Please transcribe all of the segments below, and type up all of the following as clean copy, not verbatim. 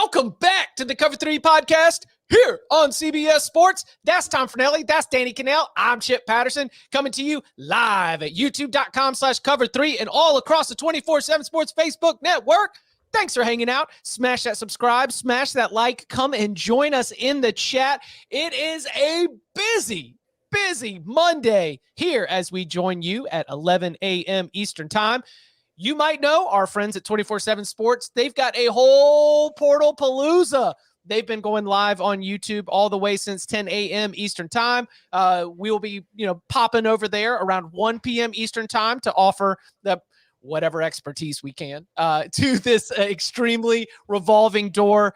Welcome back to the Cover 3 podcast here on CBS Sports. That's Tom Fornelli. That's Danny Cannell. I'm Chip Patterson coming to you live at youtube.com/cover3 and all across the 24/7 Sports Facebook network. Thanks for hanging out. Smash that subscribe, smash that like, come and join us in the chat. It is a busy Monday here as we join you at 11 a.m. Eastern time. You might know our friends at 24/7 Sports. They've got a whole portal palooza. They've been going live on YouTube all the way since 10 a.m. Eastern time. We will be, popping over there around 1 p.m. Eastern time to offer the whatever expertise we can to this extremely revolving door.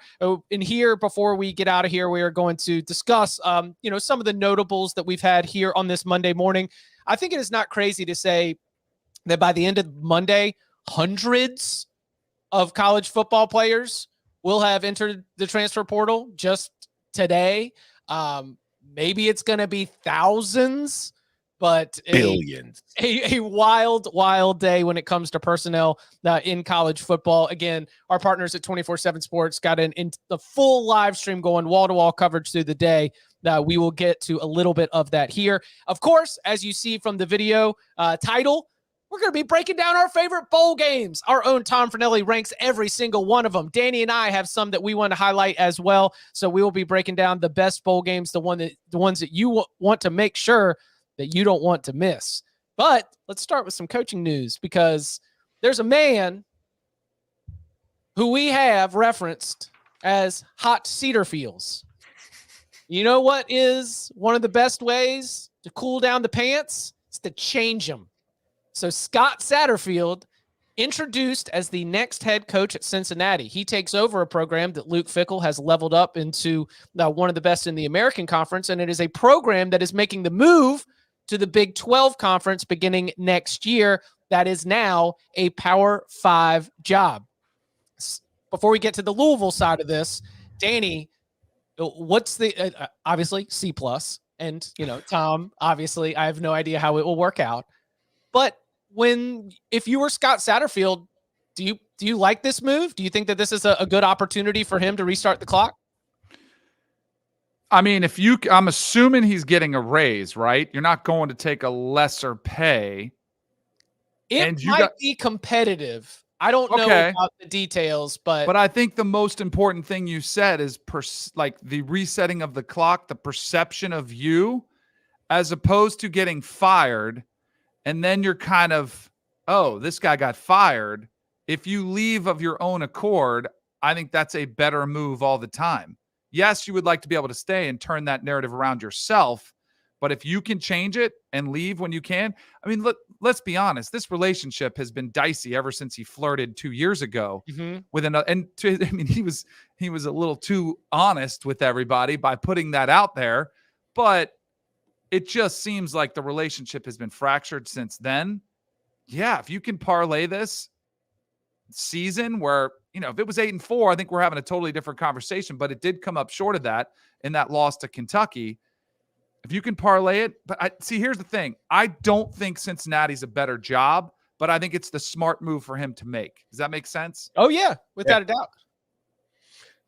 In here, before we get out of here, we are going to discuss, some of the notables that we've had here on this Monday morning. I think it is not crazy to say that by the end of Monday, hundreds of college football players will have entered the transfer portal just today. Maybe it's going to be thousands, but billions. A wild day when it comes to personnel in college football. Again, our partners at 24/7 Sports got in the full live stream going, wall-to-wall coverage through the day. We will get to a little bit of that here. Of course, as you see from the video title, we're going to be breaking down our favorite bowl games. Our own Tom Fornelli ranks every single one of them. Danny and I have some that we want to highlight as well. So we will be breaking down the best bowl games, the ones that you want to make sure that you don't want to miss. But let's start with some coaching news, because there's a man who we have referenced as Hot Satterfield. You know what is one of the best ways to cool down the pants? It's to change them. So Scott Satterfield, introduced as the next head coach at Cincinnati. He takes over a program that Luke Fickell has leveled up into one of the best in the American Conference, and it is a program that is making the move to the Big 12 Conference beginning next year. That is now a Power 5 job. Before we get to the Louisville side of this, Danny, what's the obviously C+, and Tom, obviously I have no idea how it will work out. But if you were Scott Satterfield, do you like this move? Do you think that this is a good opportunity for him to restart the clock? I mean, I'm assuming he's getting a raise, right? You're not going to take a lesser pay. It might be competitive. I don't know about the details, but I think the most important thing you said is the resetting of the clock, the perception of you, as opposed to getting fired. And then you're kind of, oh, this guy got fired. If you leave of your own accord, I think that's a better move all the time. Yes, you would like to be able to stay and turn that narrative around yourself. But if you can change it and leave when you can, I mean, let's be honest. This relationship has been dicey ever since he flirted 2 years ago with another. And he was a little too honest with everybody by putting that out there. But it just seems like the relationship has been fractured since then. Yeah, if you can parlay this season where, if it was 8-4, I think we're having a totally different conversation, but it did come up short of that in that loss to Kentucky. If you can parlay it, but here's the thing. I don't think Cincinnati's a better job, but I think it's the smart move for him to make. Does that make sense? Oh yeah, without a doubt.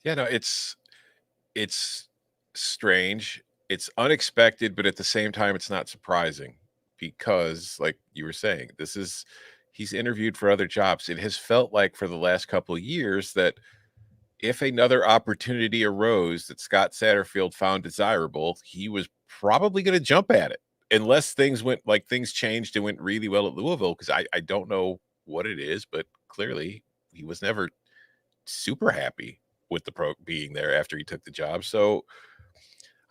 Yeah, no, it's strange. It's unexpected, but at the same time, it's not surprising because, like you were saying, he's interviewed for other jobs. It has felt like for the last couple of years that if another opportunity arose that Scott Satterfield found desirable, he was probably going to jump at it, unless things changed and went really well at Louisville. Because I don't know what it is, but clearly he was never super happy with the being there after he took the job. So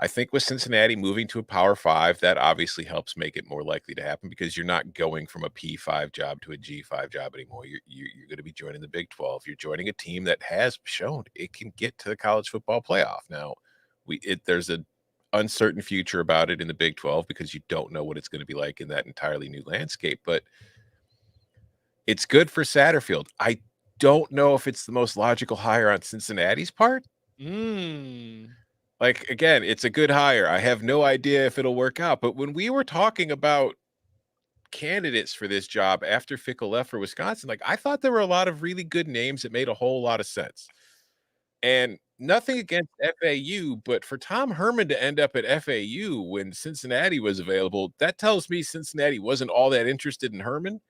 I think with Cincinnati moving to a Power 5, that obviously helps make it more likely to happen, because you're not going from a P5 job to a G5 job anymore. You're going to be joining the Big 12. You're joining a team that has shown it can get to the college football playoff. Now, there's an uncertain future about it in the Big 12 because you don't know what it's going to be like in that entirely new landscape. But it's good for Satterfield. I don't know if it's the most logical hire on Cincinnati's part. Like, again, it's a good hire. I have no idea if it'll work out. But when we were talking about candidates for this job after Fickell left for Wisconsin, I thought there were a lot of really good names that made a whole lot of sense. And nothing against FAU, but for Tom Herman to end up at FAU when Cincinnati was available, that tells me Cincinnati wasn't all that interested in Herman.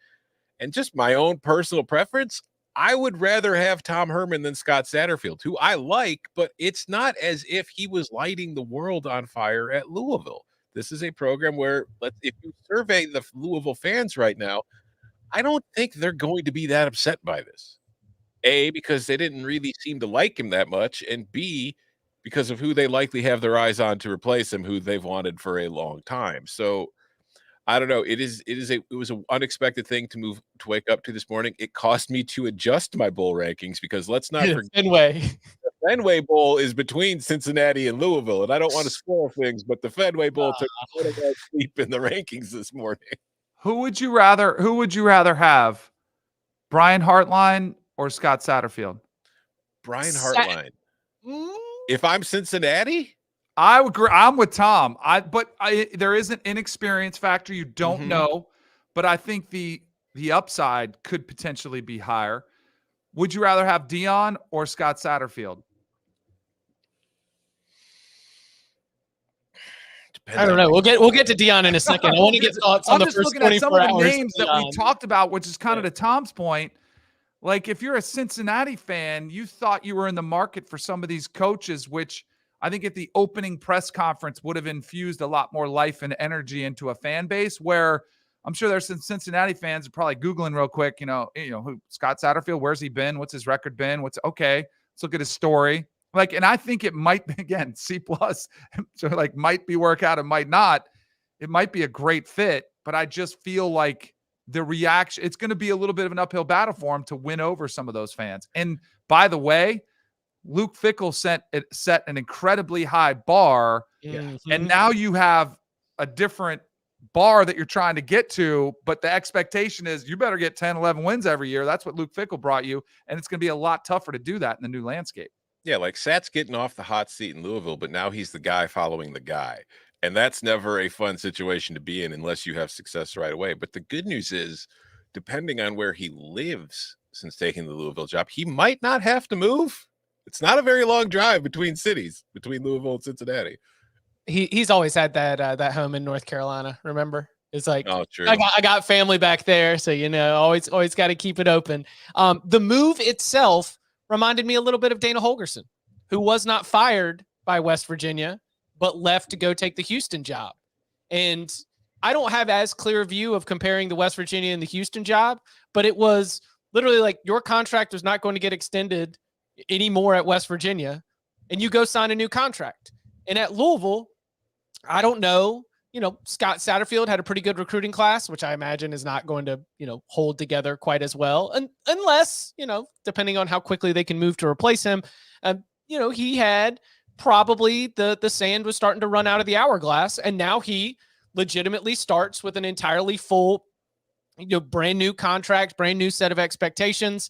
And just my own personal preference, I would rather have Tom Herman than Scott Satterfield, who I like, but it's not as if he was lighting the world on fire at Louisville. This is a program where, if you survey the Louisville fans right now, I don't think they're going to be that upset by this. A, because they didn't really seem to like him that much, and B, because of who they likely have their eyes on to replace him, who they've wanted for a long time. So I don't know. It was an unexpected thing to wake up to this morning. It cost me to adjust my bowl rankings because let's not forget Fenway. the Fenway Bowl is between Cincinnati and Louisville, and I don't want to spoil things, but the Fenway Bowl took a little bit of sleep in the rankings this morning. Who would you rather have, Brian Hartline or Scott Satterfield? Brian Hartline. If I'm Cincinnati, I would agree. I'm with Tom. There is an inexperience factor. You don't know, but I think the upside could potentially be higher. Would you rather have Deion or Scott Satterfield? I don't know. We'll get to Deion in a second. I want to get thoughts on the first 24 hours. I'm just looking at some of the names that we talked about, which is kind of to Tom's point. Like, if you're a Cincinnati fan, you thought you were in the market for some of these coaches, which I think at the opening press conference would have infused a lot more life and energy into a fan base, where I'm sure there's some Cincinnati fans are probably Googling real quick, who Scott Satterfield, where's he been? What's his record been? Let's look at his story. Like, and I think it might be, again, C+, so like might be work out, it might not. It might be a great fit, but I just feel like the reaction, it's going to be a little bit of an uphill battle for him to win over some of those fans. And by the way, Luke Fickell set an incredibly high bar, and now you have a different bar that you're trying to get to, but the expectation is you better get 10, 11 wins every year. That's what Luke Fickell brought you, and it's going to be a lot tougher to do that in the new landscape. Yeah, like Sat's getting off the hot seat in Louisville, but now he's the guy following the guy. And that's never a fun situation to be in unless you have success right away. But the good news is, depending on where he lives since taking the Louisville job, he might not have to move. It's not a very long drive between cities, between Louisville and Cincinnati. He's always had that home in North Carolina. Remember, it's like, oh, true. I got family back there, so always got to keep it open. The move itself reminded me a little bit of Dana Holgorsen, who was not fired by West Virginia, but left to go take the Houston job. And I don't have as clear a view of comparing the West Virginia and the Houston job, but it was literally like your contract was not going to get extended anymore at West Virginia, and you go sign a new contract. And at Louisville, I don't know, Scott Satterfield had a pretty good recruiting class, which I imagine is not going to, hold together quite as well. And unless, depending on how quickly they can move to replace him, he had probably the sand was starting to run out of the hourglass. And now he legitimately starts with an entirely full, brand new contract, brand new set of expectations.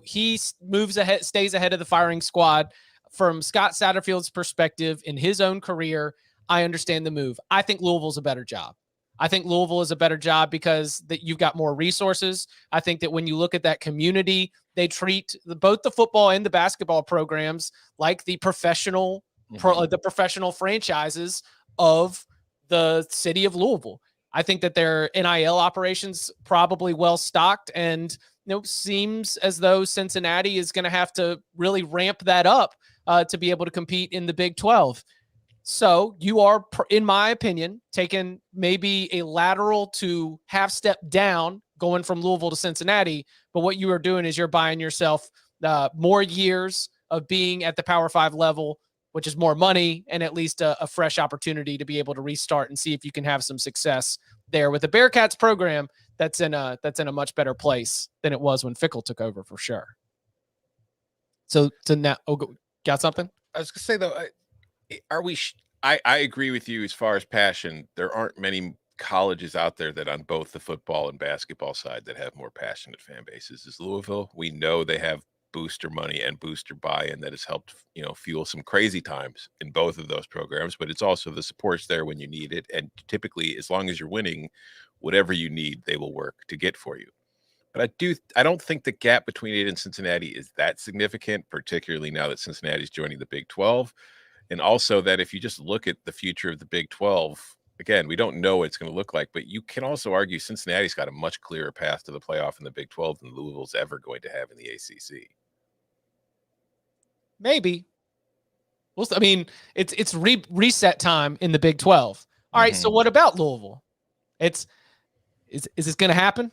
He moves ahead, stays ahead of the firing squad. From Scott Satterfield's perspective in his own career, I understand the move. I think Louisville's a better job. I think Louisville is a better job because that you've got more resources. I think that when you look at that community, they treat both the football and the basketball programs like the professional, the professional franchises of the city of Louisville. I think that their NIL operations probably well stocked, and seems as though Cincinnati is going to have to really ramp that up to be able to compete in the Big 12. So you are, in my opinion, taking maybe a lateral to half step down going from Louisville to Cincinnati. But what you are doing is you're buying yourself more years of being at the Power 5 level, which is more money and at least a fresh opportunity to be able to restart and see if you can have some success there with the Bearcats program that's in a much better place than it was when Fickell took over, for sure. So now, got something? I was gonna say though, I agree with you as far as passion. There aren't many colleges out there that on both the football and basketball side that have more passionate fan bases as Louisville. We know they have booster money and booster buy-in that has helped, fuel some crazy times in both of those programs, but it's also the support's there when you need it. And typically, as long as you're winning, whatever you need, they will work to get for you. But I don't think the gap between it and Cincinnati is that significant, particularly now that Cincinnati's joining the Big 12. And also that if you just look at the future of the Big 12, again, we don't know what it's going to look like, but you can also argue Cincinnati's got a much clearer path to the playoff in the Big 12 than Louisville's ever going to have in the ACC. Maybe. I mean, it's reset time in the Big 12. All right, so what about Louisville? Is this going to happen?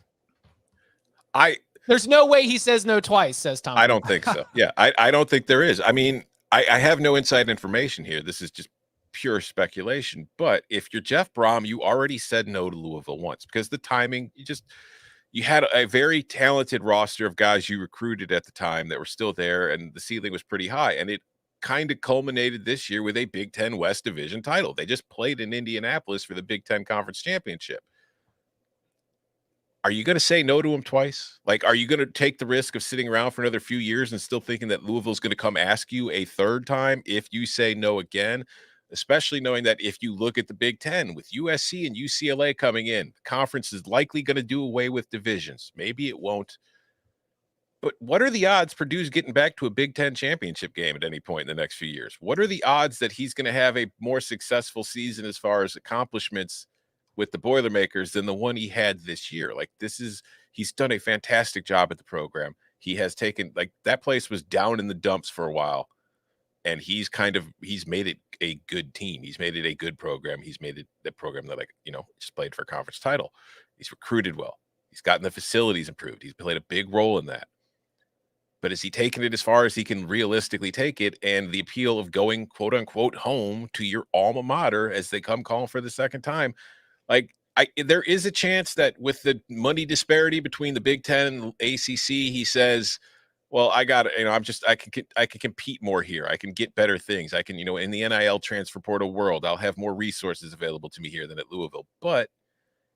There's no way he says no twice, says Tom. I don't think so. Yeah, I don't think there is. I mean, I have no inside information here. This is just pure speculation. But if you're Jeff Brom, you already said no to Louisville once because the timing, you had a very talented roster of guys you recruited at the time that were still there, and the ceiling was pretty high. And it kind of culminated this year with a Big Ten West Division title. They just played in Indianapolis for the Big Ten Conference Championship. Are you going to say no to him twice? Like, are you going to take the risk of sitting around for another few years and still thinking that Louisville's going to come ask you a third time if you say no again? Especially knowing that if you look at the Big Ten with USC and UCLA coming in, the conference is likely going to do away with divisions. Maybe it won't. But what are the odds Purdue's getting back to a Big Ten championship game at any point in the next few years? What are the odds that he's going to have a more successful season as far as accomplishments with the Boilermakers than the one he had this year? Like, he's done a fantastic job at the program. He has taken, like, that place was down in the dumps for a while, and he's made it a good team. He's made it a good program. He's made it the program that, like, just played for a conference title. He's recruited well. He's gotten the facilities improved. He's played a big role in that. But has he taken it as far as he can realistically take it? And the appeal of going, quote unquote, home to your alma mater as they come calling for the second time, like, there is a chance that with the money disparity between the Big Ten and ACC, he says, well, I got it. I can compete more here. I can get better things. I can, in the NIL transfer portal world, I'll have more resources available to me here than at Louisville. But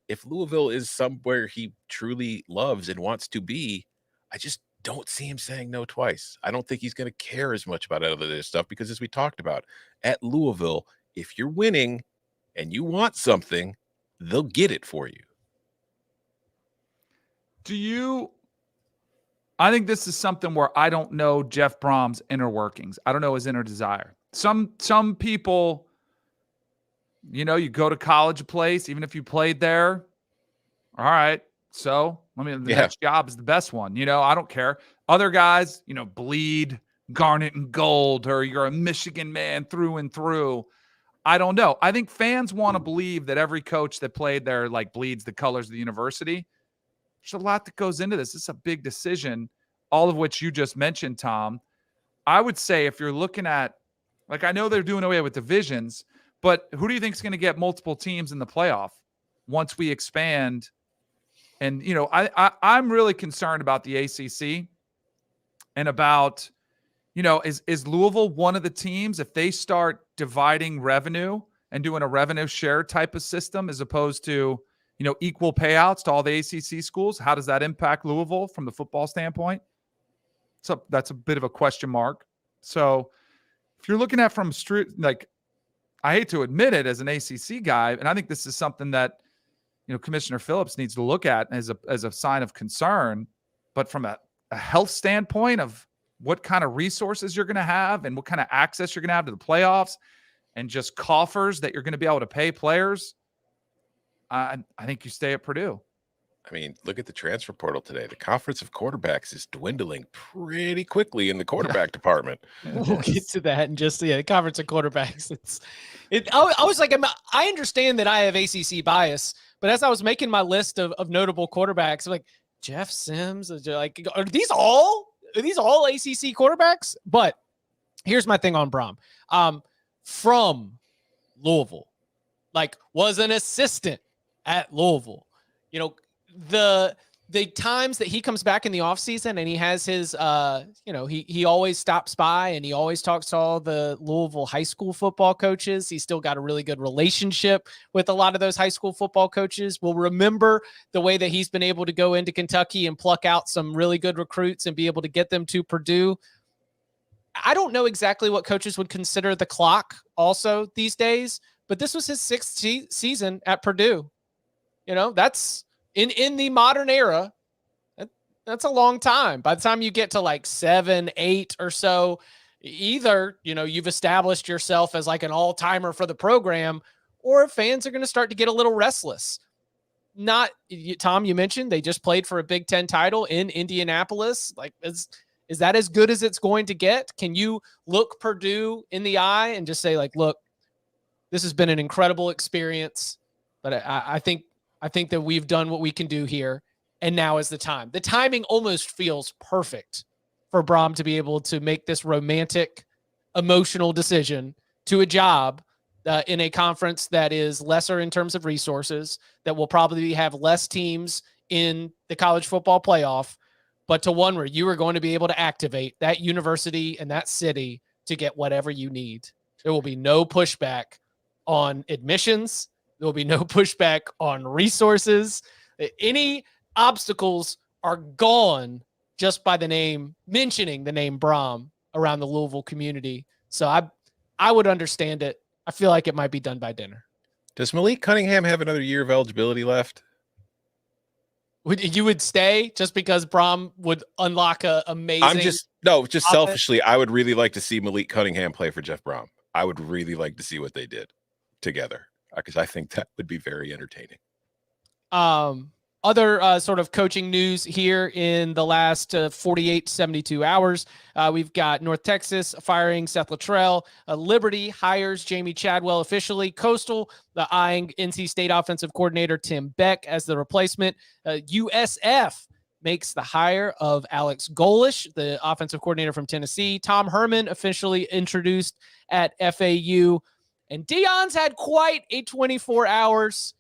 if Louisville is somewhere he truly loves and wants to be, I just don't see him saying no twice. I don't think he's going to care as much about other stuff because, as we talked about, at Louisville, if you're winning and you want something, they'll get it for you. I think this is something where I don't know Jeff Brom's inner workings. I don't know his inner desire. Some people, you go to college a place, even if you played there. All right. So the next job is the best one. I don't care. Other guys, bleed garnet and gold, or you're a Michigan man through and through. I don't know. I think fans want to believe that every coach that played there, like, bleeds the colors of the university. There's a lot that goes into this. It's a big decision, all of which you just mentioned, Tom. I would say if you're looking at, like, I know they're doing away with divisions, but who do you think is going to get multiple teams in the playoff once we expand? And, I'm really concerned about the ACC and about, is Louisville one of the teams, if they start dividing revenue and doing a revenue share type of system as opposed to, equal payouts to all the ACC schools, how does that impact Louisville from the football standpoint? So that's a bit of a question mark. So if you're looking at from street, like, I hate to admit it as an ACC guy, and I think this is something that, Commissioner Phillips needs to look at as a sign of concern, but from a health standpoint of what kind of resources you're going to have and what kind of access you're going to have to the playoffs and just coffers that you're going to be able to pay players, I think you stay at Purdue. I mean, look at the transfer portal today. The conference of quarterbacks is dwindling pretty quickly in the quarterback department. We'll get to that and just the conference of quarterbacks. I was like, I understand that I have ACC bias, but as I was making my list of notable quarterbacks, I'm like, Jeff Sims, like, are these all ACC quarterbacks? But here's my thing on Brom. From Louisville, like, was an assistant at Louisville. The times that he comes back in the offseason and he has his, he always stops by and he always talks to all the Louisville high school football coaches. He's still got a really good relationship with a lot of those high school football coaches. We'll remember the way that he's been able to go into Kentucky and pluck out some really good recruits and be able to get them to Purdue. I don't know exactly what coaches would consider the clock also these days, but this was his sixth season at Purdue. That's in the modern era. That's a long time. By the time you get to like 7, 8 or so, either, you've established yourself as like an all-timer for the program, or fans are going to start to get a little restless. Tom, you mentioned they just played for a Big Ten title in Indianapolis. Like, is that as good as it's going to get? Can you look Purdue in the eye and just say, like, look, this has been an incredible experience, but I think that we've done what we can do here, and now is the time. The timing almost feels perfect for Brom to be able to make this romantic, emotional decision to a job in a conference that is lesser in terms of resources, that will probably have less teams in the college football playoff, but to one where you are going to be able to activate that university and that city to get whatever you need. There will be no pushback on admissions. There will be no pushback on resources. Any obstacles are gone just by mentioning the name Brom around the Louisville community. So I would understand it. I feel like it might be done by dinner. Does Malik Cunningham have another year of eligibility left? You would stay just because Brom would unlock a amazing. Just selfishly, I would really like to see Malik Cunningham play for Jeff Brom. I would really like to see what they did together, because I think that would be very entertaining. Other sort of coaching news here in the last 48 to 72 hours. We've got North Texas firing Seth Luttrell. Liberty hires Jamie Chadwell officially. Coastal eyeing NC State offensive coordinator Tim Beck as the replacement. USF makes the hire of Alex Golish, the offensive coordinator from Tennessee. Tom Herman officially introduced at FAU. And Deion's had quite a 24 hours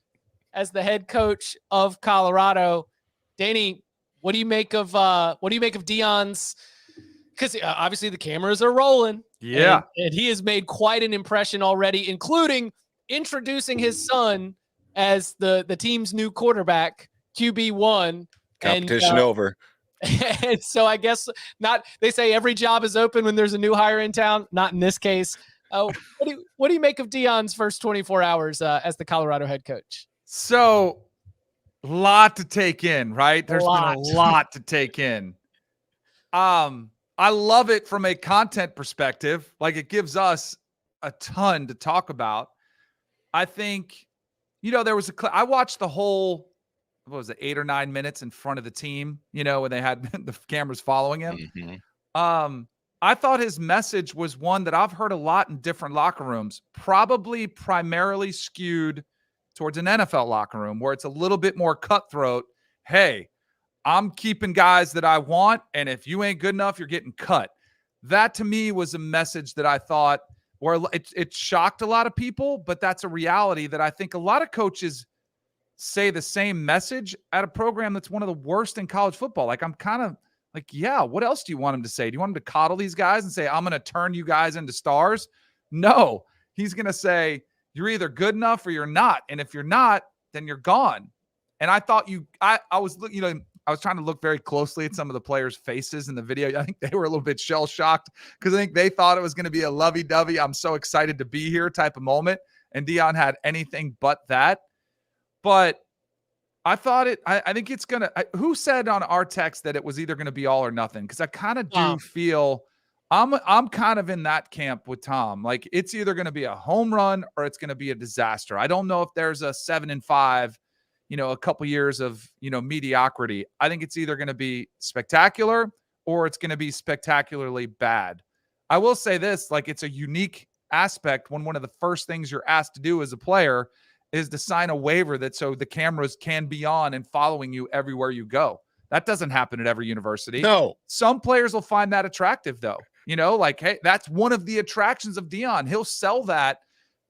as the head coach of Colorado. Danny, what do you make of Deion's? Because obviously the cameras are rolling. Yeah. And he has made quite an impression already, including introducing his son as the team's new quarterback, QB1. Competition over. And so I guess they say every job is open when there's a new hire in town. Not in this case. What do you make of Deion's first 24 hours as the Colorado head coach? So, lot to take in, right? There's been a lot to take in. I love it from a content perspective. Like, it gives us a ton to talk about. I think, there was I watched the whole, 8 or 9 minutes in front of the team, when they had the cameras following him. Mm-hmm. I thought his message was one that I've heard a lot in different locker rooms, probably primarily skewed towards an NFL locker room where it's a little bit more cutthroat. Hey, I'm keeping guys that I want, and if you ain't good enough, you're getting cut. That to me was a message that I thought, where it shocked a lot of people, but that's a reality that I think a lot of coaches say the same message at a program that's one of the worst in college football. Like, I'm kind of like, yeah, what else do you want him to say? Do you want him to coddle these guys and say, I'm going to turn you guys into stars? No, he's going to say, you're either good enough or you're not. And if you're not, then you're gone. And I thought I was trying to look very closely at some of the players' faces in the video. I think they were a little bit shell shocked because I think they thought it was going to be a lovey-dovey, I'm so excited to be here type of moment. And Deion had anything but that. But I thought I think it's going to, who said on our text that it was either going to be all or nothing? Because I kind of do feel I'm kind of in that camp with Tom. Like, it's either going to be a home run or it's going to be a disaster. I don't know if there's a 7-5, a couple years of, mediocrity. I think it's either going to be spectacular or it's going to be spectacularly bad. I will say this, like, it's a unique aspect when one of the first things you're asked to do as a player is to sign a waiver that so the cameras can be on and following you everywhere you go. That doesn't happen at every university. No. Some players will find that attractive, though. Like, hey, that's one of the attractions of Deion. He'll sell that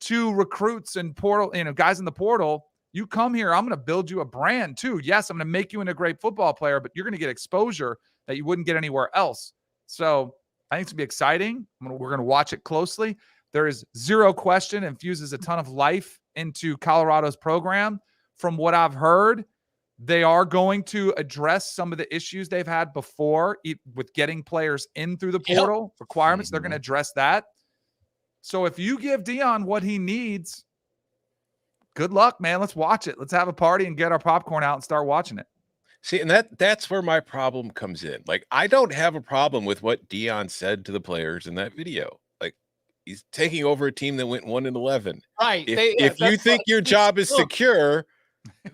to recruits and portal, guys in the portal. You come here, I'm going to build you a brand too. Yes, I'm going to make you into a great football player, but you're going to get exposure that you wouldn't get anywhere else. So I think it's going to be exciting. We're going to watch it closely. There is zero question, infuses a ton of life into Colorado's program. From what I've heard, they are going to address some of the issues they've had before with getting players in through the portal requirements. They're going to address that. So if you give Deion what he needs, good luck, man. Let's watch it. Let's have a party and get our popcorn out and start watching it. See, and that's where my problem comes in. Like, I don't have a problem with what Deion said to the players in that video. Like, he's taking over a team that went 1-11. Right. If you That's think your job is look, secure,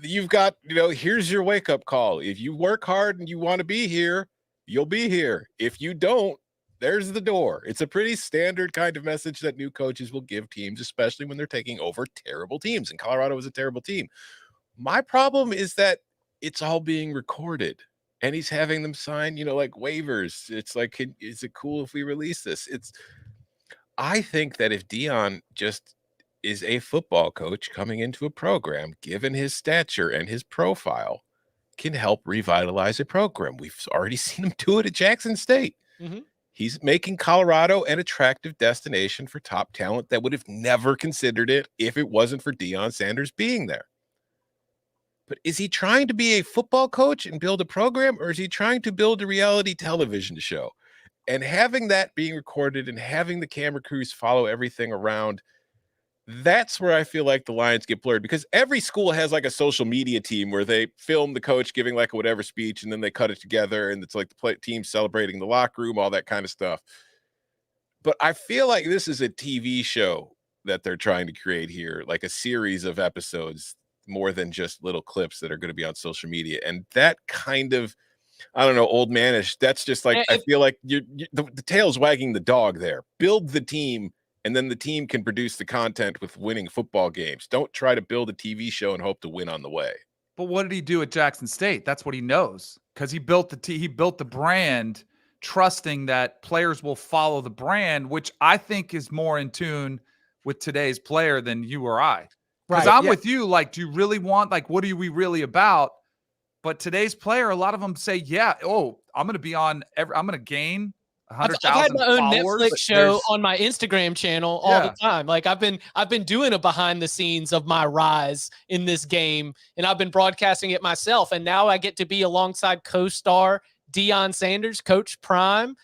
you've got, here's your wake-up call. If you work hard and you want to be here, you'll be here. If you don't, there's the door. It's a pretty standard kind of message that new coaches will give teams, especially when they're taking over terrible teams. And Colorado was a terrible team. My problem is that it's all being recorded and he's having them sign, like waivers. It's like, is it cool if we release this? I think that if Deion just is a football coach coming into a program, given his stature and his profile, can help revitalize a program. We've already seen him do it at Jackson State. Mm-hmm. He's making Colorado an attractive destination for top talent that would have never considered it if it wasn't for Deion Sanders being there. But is he trying to be a football coach and build a program, or is he trying to build a reality television show? And having that being recorded and having the camera crews follow everything around, that's where I feel like the lines get blurred, because every school has like a social media team where they film the coach giving like a whatever speech and then they cut it together and it's like the team celebrating the locker room, all that kind of stuff. But I feel like this is a TV show that they're trying to create here, like a series of episodes more than just little clips that are going to be on social media. And that kind of, I don't know, old manish. That's just like, I feel like the tail's wagging the dog there. Build the team, and then the team can produce the content with winning football games. Don't try to build a TV show and hope to win on the way. But what did he do at Jackson State? That's what he knows, because he built the brand, trusting that players will follow the brand, which I think is more in tune with today's player than you or I. Because I'm with you. Like, do you really want, like, what are we really about? But today's player, a lot of them say, yeah, I'm going to be on I'm going to gain 100,000 I've had my own followers. Netflix show on my Instagram channel all the time. Like, I've been doing a behind the scenes of my rise in this game, and I've been broadcasting it myself. And now I get to be alongside co-star Deion Sanders, Coach Prime.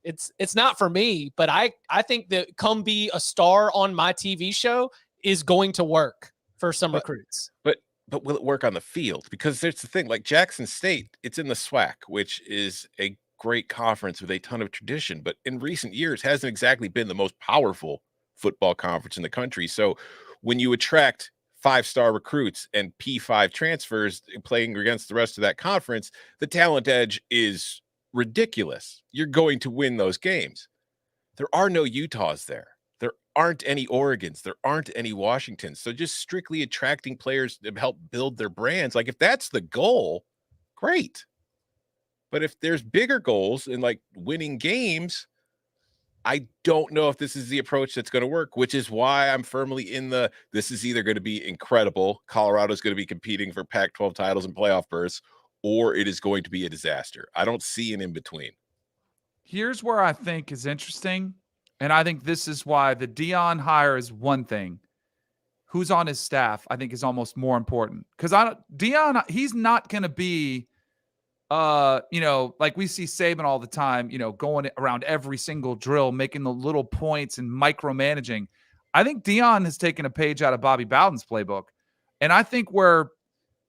It's not for me, but I think that come be a star on my TV show is going to work for some recruits. But will it work on the field? Because there's the thing, like Jackson State, it's in the SWAC, which is a great conference with a ton of tradition, but in recent years hasn't exactly been the most powerful football conference in the country. So when you attract 5-star recruits and P5 transfers playing against the rest of that conference, the talent edge is ridiculous. You're going to win those games. There are no Utahs there. There aren't any Oregons. There aren't any Washingtons. So just strictly attracting players to help build their brands. Like, if that's the goal, great. But if there's bigger goals in like winning games, I don't know if this is the approach that's going to work, which is why I'm firmly in this is either going to be incredible. Colorado's going to be competing for Pac-12 titles and playoff berths, or it is going to be a disaster. I don't see an in-between. Here's where I think is interesting. And I think this is why the Deion hire is one thing. Who's on his staff, I think, is almost more important. Because Deion, he's not going to be, like we see Saban all the time, going around every single drill, making the little points and micromanaging. I think Deion has taken a page out of Bobby Bowden's playbook. And I think where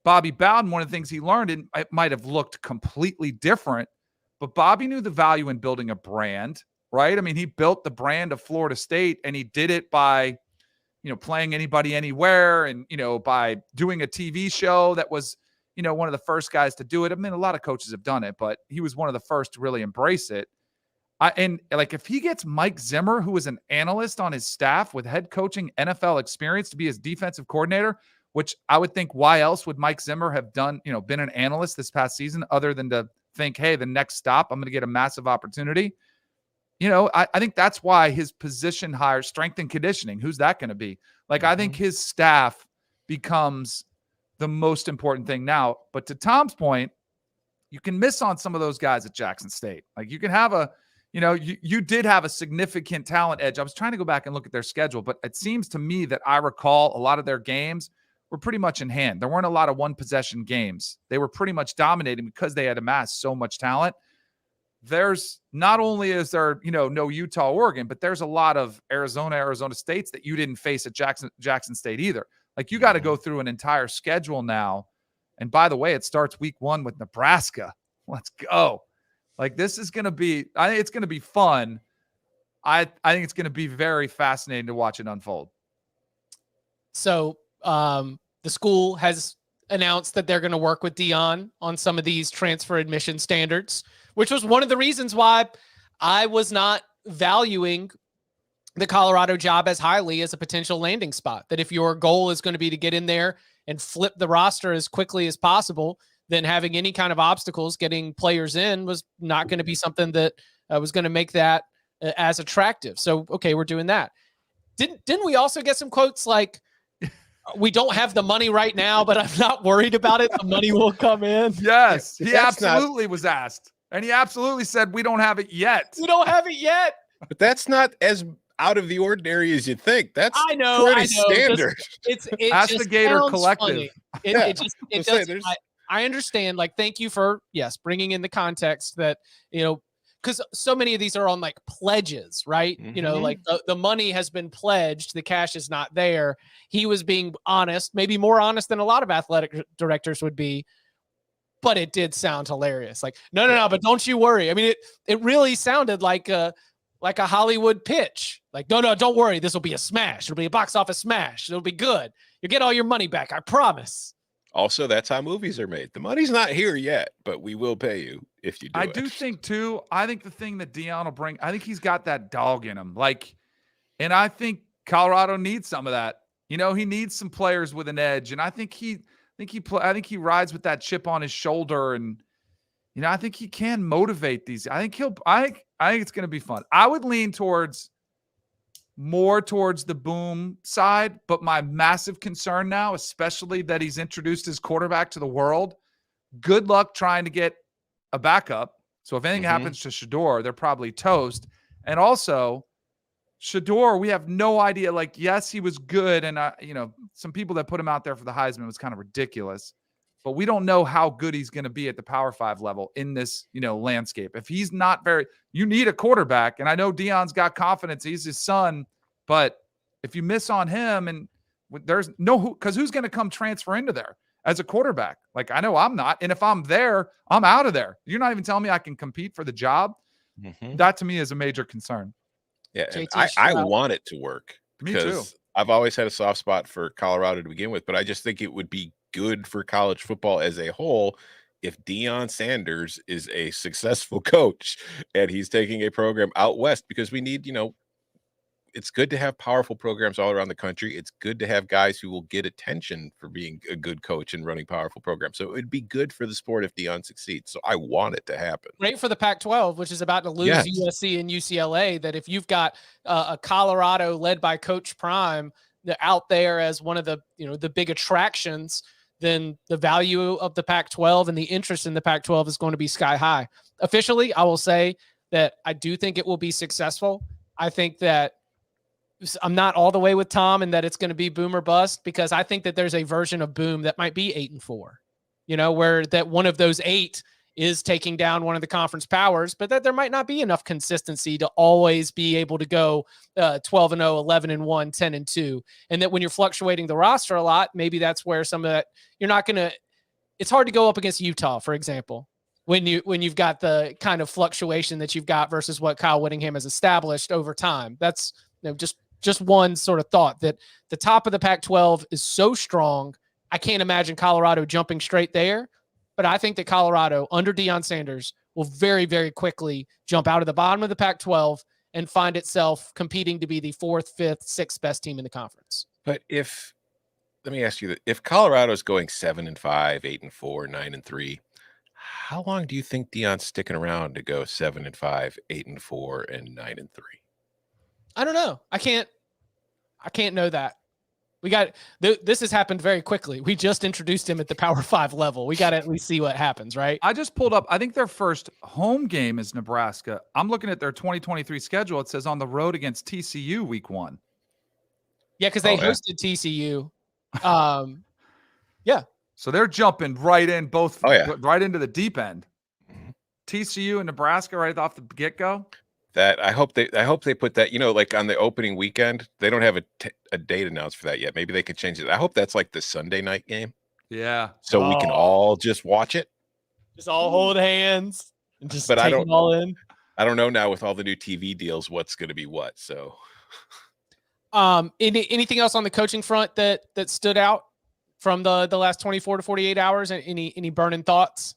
Bobby Bowden, one of the things he learned, it might have looked completely different, but Bobby knew the value in building a brand. Right? I mean, he built the brand of Florida State, and he did it by, playing anybody anywhere, and, by doing a TV show that was, one of the first guys to do it. I mean, a lot of coaches have done it, but he was one of the first to really embrace it. And like, if he gets Mike Zimmer, who is an analyst on his staff with head coaching NFL experience, to be his defensive coordinator, which I would think, why else would Mike Zimmer have done, been an analyst this past season other than to think, hey, the next stop, I'm going to get a massive opportunity. I think that's why his position hire, strength and conditioning, who's that going to be? Like, I think his staff becomes the most important thing now. But to Tom's point, you can miss on some of those guys at Jackson State. Like, you can have you did have a significant talent edge. I was trying to go back and look at their schedule, but it seems to me that I recall a lot of their games were pretty much in hand. There weren't a lot of one-possession games. They were pretty much dominating because they had amassed so much talent. There's not only is there, no Utah, Oregon, but there's a lot of Arizona States that you didn't face at Jackson State either. Like, you got to go through an entire schedule now And by the way, it starts week 1 with Nebraska. Let's go. Like, this is going to be, I think it's going to be fun. I think it's going to be very fascinating to watch it unfold. So the school has announced that they're going to work with Deion on some of these transfer admission standards, which was one of the reasons why I was not valuing the Colorado job as highly as a potential landing spot. That if your goal is going to be to get in there and flip the roster as quickly as possible, then having any kind of obstacles getting players in was not going to be something that was going to make that as attractive. So, okay, we're doing that. Didn't we also get some quotes like, we don't have the money right now, but I'm not worried about it. The money will come in. Yes, he absolutely was asked. And he absolutely said, we don't have it yet. We don't have it yet. But that's not as out of the ordinary as you think. That's I pretty standard. It Ask just the Gator sounds Collective. funny. It does. I understand. Like, thank you for, bringing in the context that, because so many of these are on like pledges, right? Mm-hmm. Like the money has been pledged, the cash is not there. He was being honest, maybe more honest than a lot of athletic directors would be, but it did sound hilarious. Like, no, but don't you worry. I mean, it really sounded like a Hollywood pitch. Like, no, don't worry. This will be a smash. It'll be a box office smash. It'll be good. You'll get all your money back. I promise. Also, that's how movies are made. The money's not here yet, but we will pay you if you do it. I do think, too, I think the thing that Deion will bring, I think he's got that dog in him. Like, and I think Colorado needs some of that. He needs some players with an edge. And I think he rides with that chip on his shoulder. And, I think he can motivate these. I think it's going to be fun. I would lean more towards the boom side, but my massive concern now, especially that he's introduced his quarterback to the world, good luck trying to get a backup. So if anything happens to Shador, they're probably toast. And also, Shador, we have no idea. Like, yes, he was good. And, some people that put him out there for the Heisman was kind of ridiculous. But we don't know how good he's going to be at the Power 5 level in this, landscape. If he's not you need a quarterback. And I know Deion's got confidence. He's his son. But if you miss on him, and there's because who's going to come transfer into there as a quarterback? Like, I know I'm not. And if I'm there, I'm out of there. You're not even telling me I can compete for the job. That to me is a major concern. Yeah. And I want it to work. Me too. I've always had a soft spot for Colorado to begin with, but I just think it would be good for college football as a whole if Deion Sanders is a successful coach and he's taking a program out west, because we need, it's good to have powerful programs all around the country. It's good to have guys who will get attention for being a good coach and running powerful programs. So it'd be good for the sport if Deion succeeds. So I want it to happen. Great for the Pac-12, which is about to lose USC and UCLA, that if you've got a Colorado led by Coach Prime out there as one of the, the big attractions, then the value of the Pac-12 and the interest in the Pac-12 is going to be sky high. Officially, I will say that I do think it will be successful. I think that I'm not all the way with Tom and that it's going to be boom or bust, because I think that there's a version of boom that might be 8-4, where that one of those 8 is taking down one of the conference powers, but that there might not be enough consistency to always be able to go 12-0, 11-1, 10-2. And that when you're fluctuating the roster a lot, maybe that's where some of that, it's hard to go up against Utah, for example, when you've got the kind of fluctuation that you've got versus what Kyle Whittingham has established over time. That's just one sort of thought, that the top of the Pac-12 is so strong. I can't imagine Colorado jumping straight there. But I think that Colorado, under Deion Sanders, will very, very quickly jump out of the bottom of the Pac-12 and find itself competing to be the 4th, 5th, 6th best team in the conference. But let me ask you that, if Colorado's going 7-5, 8-4, 9-3, how long do you think Deion's sticking around to go 7-5, 8-4, and 9-3? I don't know. I can't know that. This has happened very quickly. We just introduced him at the Power 5 level. We got to at least see what happens, right? I just pulled up. I think their first home game is Nebraska. I'm looking at their 2023 schedule. It says on the road against TCU week 1. Yeah, because they hosted TCU. Yeah. So they're jumping right in right into the deep end. Mm-hmm. TCU and Nebraska right off the get-go. That I hope they put that, like on the opening weekend. They don't have a date announced for that yet. Maybe they could change it. I hope that's like the Sunday night game, Yeah. So we can all just watch it. Just all hold hands and just But take it all in. I don't know now with all the new TV deals what's going to be what. So, anything else on the coaching front that stood out from the last 24 to 48 hours? Any burning thoughts?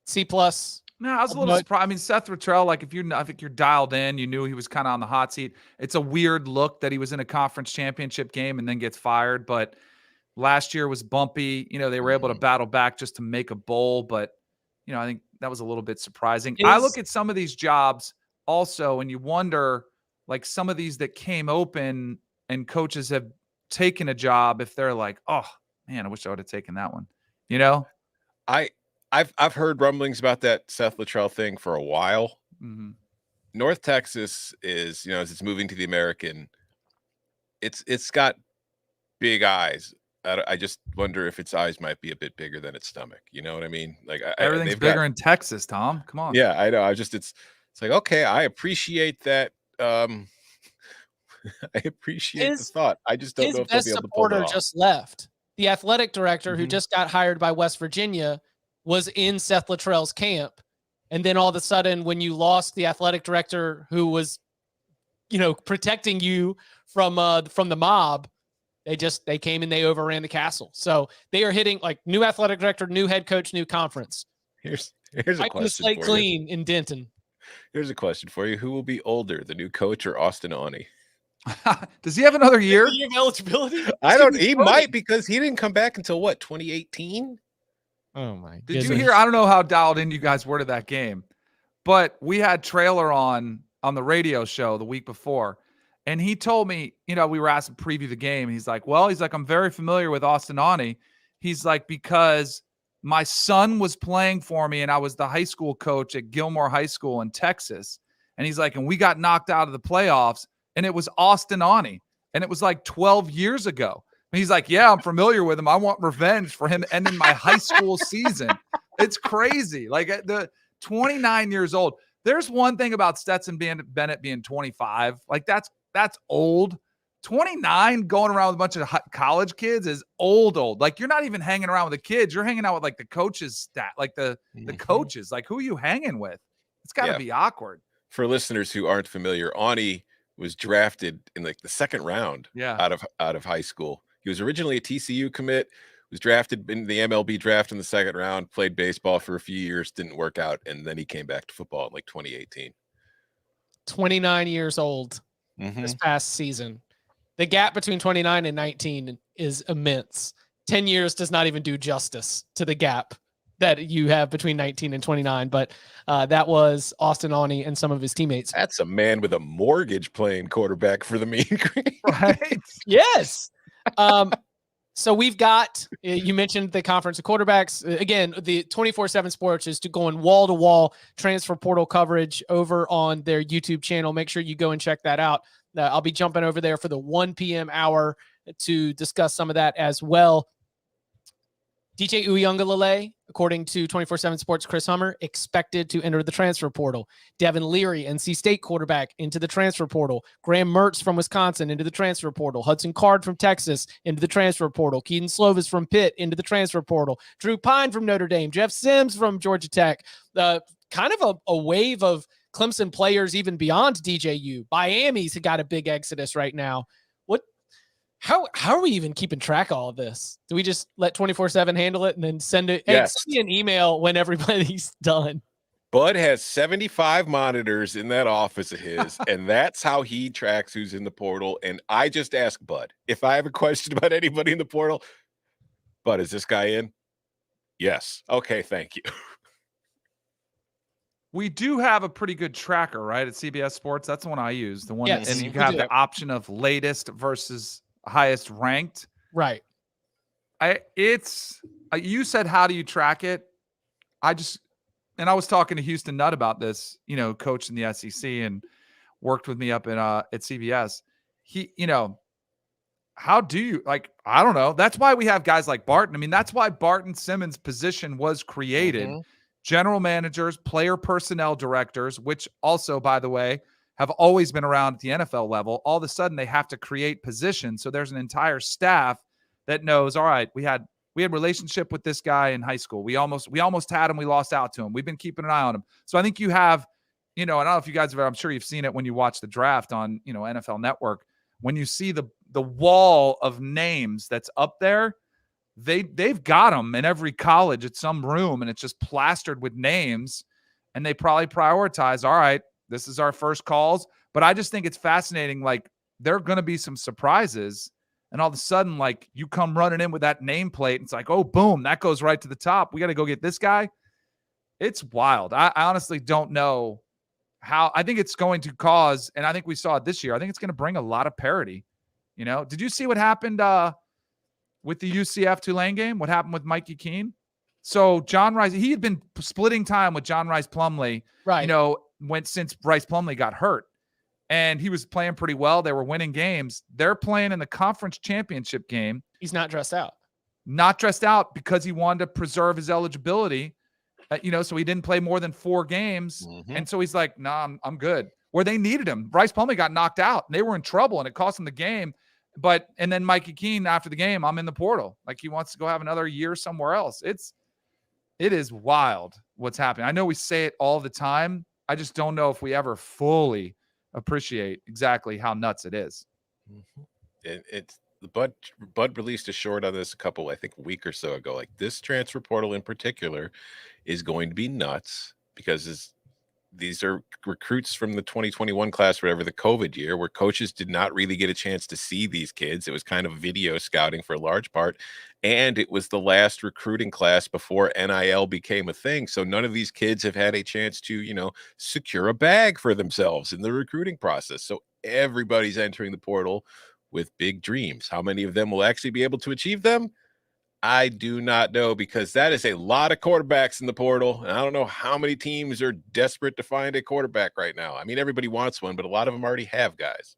C plus. No, I was a little surprised. I mean, Seth Luttrell, like I think you're dialed in. You knew he was kind of on the hot seat. It's a weird look that he was in a conference championship game and then gets fired. But last year was bumpy. You know, they were able to battle back just to make a bowl. But, you know, I think that was a little bit surprising. I look at some of these jobs also, and you wonder, like some of these that came open and coaches have taken a job, if they're like, oh, man, I wish I would have taken that one. You know? I've heard rumblings about that Seth Luttrell thing for a while. Mm-hmm. North Texas is, you know, as it's moving to the American, it's got big eyes. I just wonder if its eyes might be a bit bigger than its stomach. You know what I mean? Like everything's bigger in Texas, Tom. Come on. Yeah, I know. It's like, okay, I appreciate that. I appreciate the thought. I just don't know if they'll be able to pull it off. Just left. The athletic director who just got hired by West Virginia was in Seth Luttrell's camp. And then all of a sudden, when you lost the athletic director who was, you know, protecting you from the mob, they came and they overran the castle. So they are hitting like new athletic director, new head coach, new conference. Here's a question for clean in Denton. Here's a question for you. Who will be older, the new coach or Austin Aune? Does he have another year? Does he have eligibility? He might, because he didn't come back until what, 2018? Oh my! Did you hear? I don't know how dialed in you guys were to that game, but we had Trailer on the radio show the week before, and he told me, you know, we were asked to preview the game. He's like, I'm very familiar with Austin Aune. He's like, because my son was playing for me, and I was the high school coach at Gilmore High School in Texas, and he's like, and we got knocked out of the playoffs, and it was Austin Aune, and it was like 12 years ago. He's like, yeah, I'm familiar with him. I want revenge for him ending my high school season. It's crazy. Like the 29 years old. There's one thing about Stetson Bennett being 25. Like that's old. 29 going around with a bunch of college kids is old. Like you're not even hanging around with the kids. You're hanging out with like the coaches like the coaches. Like who are you hanging with? It's got to be awkward. For listeners who aren't familiar, Aune was drafted in like the second round out of high school. He was originally a TCU commit, was drafted in the MLB draft in the second round, played baseball for a few years, didn't work out, and then he came back to football in like 2018. 29 years old this past season. The gap between 29 and 19 is immense. 10 years does not even do justice to the gap that you have between 19 and 29, but that was Austin Aune and some of his teammates. That's a man with a mortgage playing quarterback for the Mean Green. Right? Yes. So we've got, you mentioned the conference of quarterbacks. Again, the 24/7 Sports is going wall-to-wall transfer portal coverage over on their YouTube channel. Make sure you go and check that out. I'll be jumping over there for the 1 p.m. hour to discuss some of that as well. DJ Uiagalelei, according to 24/7 Sports' Chris Hummer, expected to enter the transfer portal. Devin Leary, NC State quarterback, into the transfer portal. Graham Mertz from Wisconsin into the transfer portal. Hudson Card from Texas into the transfer portal. Keaton Slovis from Pitt into the transfer portal. Drew Pine from Notre Dame. Jeff Sims from Georgia Tech. Kind of a wave of Clemson players even beyond DJU. Miami's got a big exodus right now. How are we even keeping track of all of this? Do we just let 24/7 handle it and then send it? Yes. Send me an email when everybody's done. Bud has 75 monitors in that office of his, and that's how he tracks who's in the portal. And I just ask Bud, if I have a question about anybody in the portal, Bud, is this guy in? Yes. Okay, thank you. We do have a pretty good tracker, right, at CBS Sports. That's the one I use. The one, yes, and you have the option of latest versus highest ranked. Right. You said, how do you track it? I was talking to Houston Nutt about this, you know, coach in the SEC and worked with me up at CBS. He, you know, how do you, like, I don't know. That's why we have guys like Barton. I mean, that's why Barton Simmons' position was created. General managers, player personnel directors, which also, by the way, have always been around at the NFL level. All of a sudden, they have to create positions. So there's an entire staff that knows, all right, we had relationship with this guy in high school. We almost had him. We lost out to him. We've been keeping an eye on him. So I think you have, I don't know if you guys have, I'm sure you've seen it when you watch the draft on, NFL Network, when you see the wall of names that's up there, they've got them in every college at some room, and it's just plastered with names, and they probably prioritize, all right, this is our first calls. But I just think it's fascinating. Like, there are going to be some surprises, and all of a sudden, like, you come running in with that nameplate, and it's like, oh, boom, that goes right to the top. We got to go get this guy. It's wild. I honestly don't know how. I think it's going to cause, and I think we saw it this year, I think it's going to bring a lot of parity. Did you see what happened with the UCF Tulane game? What happened with Mikey Keene? So John Rice, he had been splitting time with John Rice Plumlee, right? Since Rice Plumlee got hurt, and he was playing pretty well. They were winning games. They're playing in the conference championship game. He's not dressed out. Not dressed out because he wanted to preserve his eligibility. So he didn't play more than 4 games, and so he's like, "Nah, I'm good." Where they needed him, Rice Plumlee got knocked out, and they were in trouble, and it cost them the game. And then Mikey Keene after the game, I'm in the portal. Like, he wants to go have another year somewhere else. It is wild what's happening. I know we say it all the time. I just don't know if we ever fully appreciate exactly how nuts it is. It's the Bud released a short on this I think a week or so ago. Like, this transfer portal in particular is going to be nuts because these are recruits from the 2021 class, whatever, the COVID year, where coaches did not really get a chance to see these kids. It was kind of video scouting for a large part. And it was the last recruiting class before NIL became a thing. So none of these kids have had a chance to, secure a bag for themselves in the recruiting process. So everybody's entering the portal with big dreams. How many of them will actually be able to achieve them? I do not know, because that is a lot of quarterbacks in the portal. And I don't know how many teams are desperate to find a quarterback right now. I mean, everybody wants one, but a lot of them already have guys.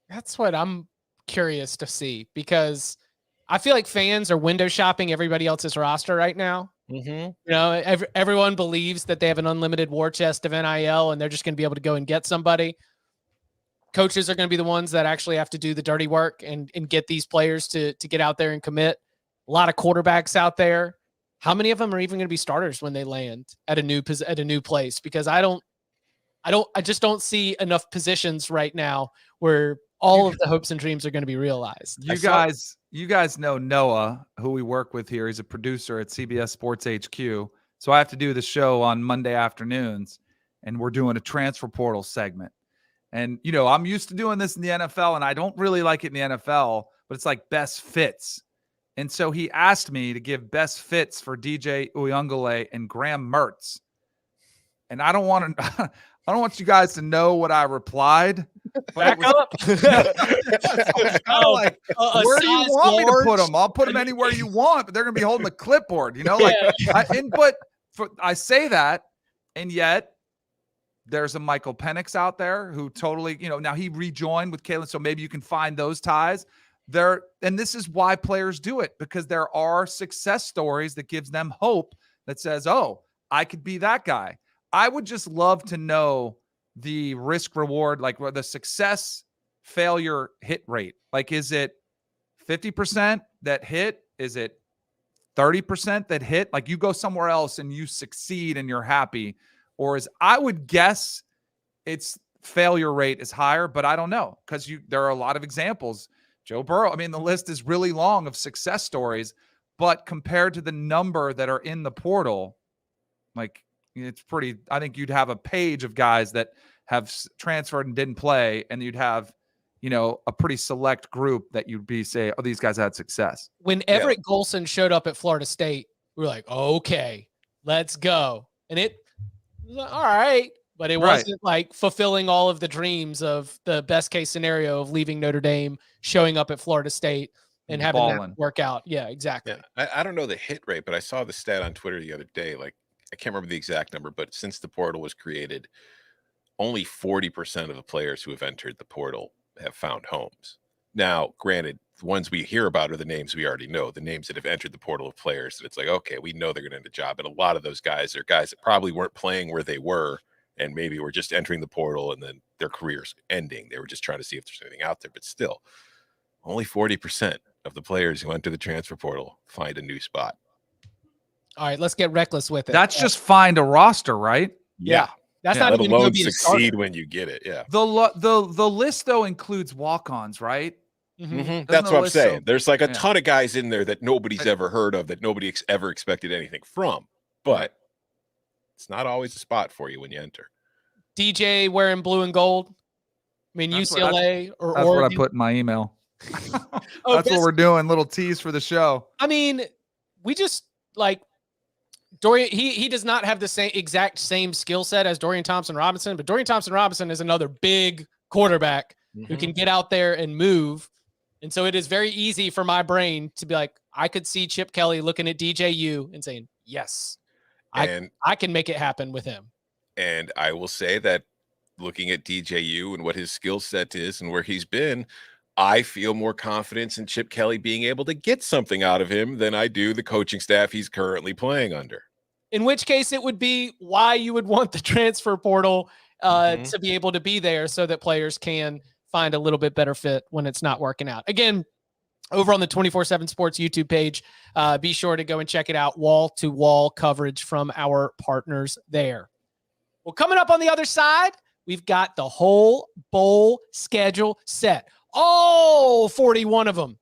That's what I'm curious to see, because I feel like fans are window shopping everybody else's roster right now. Everyone believes that they have an unlimited war chest of NIL and they're just going to be able to go and get somebody. Coaches are going to be the ones that actually have to do the dirty work and get these players to get out there and commit. A lot of quarterbacks out there. How many of them are even going to be starters when they land at a new place? Because I just don't see enough positions right now where all of the hopes and dreams are going to be realized. You guys know Noah, who we work with here. He's a producer at CBS Sports HQ. So I have to do the show on Monday afternoons, and we're doing a transfer portal segment. And, I'm used to doing this in the NFL, and I don't really like it in the NFL, but it's like best fits. And so he asked me to give best fits for DJ Uyunglele and Graham Mertz. And I don't want you guys to know what I replied. Back up. Where do you want me to put them? I'll put them anywhere you want, but they're going to be holding the clipboard, I say that, and yet there's a Michael Penix out there who totally, now he rejoined with Kalen, so maybe you can find those ties. And this is why players do it, because there are success stories that gives them hope that says, oh, I could be that guy. I would just love to know the risk reward, like the success failure hit rate. Like, is it 50% that hit? Is it 30% that hit? Like, you go somewhere else and you succeed and you're happy, or I would guess its failure rate is higher, but I don't know, because there are a lot of examples. Joe Burrow, I mean, the list is really long of success stories, but compared to the number that are in the portal, like, it's pretty, I think you'd have a page of guys that have transferred and didn't play, and you'd have, a pretty select group that you'd say, oh, these guys had success. When Everett Golson showed up at Florida State, we were like, okay, let's go. And it was like, all right. But it wasn't like fulfilling all of the dreams of the best case scenario of leaving Notre Dame, showing up at Florida State, and having that work out. Yeah, exactly. Yeah. I don't know the hit rate, but I saw the stat on Twitter the other day. Like, I can't remember the exact number, but since the portal was created, only 40% of the players who have entered the portal have found homes. Now, granted, the ones we hear about are the names we already know, the names that have entered the portal of players that it's like, okay, we know they're going to end a job. And a lot of those guys are guys that probably weren't playing where they were, and maybe were just entering the portal and then their careers ending. They were just trying to see if there's anything out there, but still, only 40% of the players who enter the transfer portal find a new spot. All right, let's get reckless with it. That's just find a roster, right? Yeah. That's Yeah. not Let even going alone to be a succeed starter. when you get it. Yeah. The list though includes walk-ons, right? Mhm. That's the what I'm list saying. so- There's like a yeah. ton of guys in there that nobody's ever heard of, that nobody ever expected anything from. But it's not always a spot for you when you enter. DJ wearing blue and gold. I mean, That's UCLA or That's Oregon. what I put in my email. Oh, That's what we're doing. Little tease for the show. I mean, we just like Dorian. He does not have the exact same skill set as Dorian Thompson-Robinson, but Dorian Thompson-Robinson is another big quarterback who can get out there and move. And so it is very easy for my brain to be like, I could see Chip Kelly looking at DJU and saying, yes, I can make it happen with him. And I will say that looking at DJU and what his skill set is and where he's been, I feel more confidence in Chip Kelly being able to get something out of him than I do the coaching staff he's currently playing under. In which case it would be why you would want the transfer portal to be able to be there so that players can find a little bit better fit when it's not working out. Again, over on the 24/7 Sports YouTube page, be sure to go and check it out. Wall-to-wall coverage from our partners there. Well, coming up on the other side, we've got the whole bowl schedule set. All 41 of them.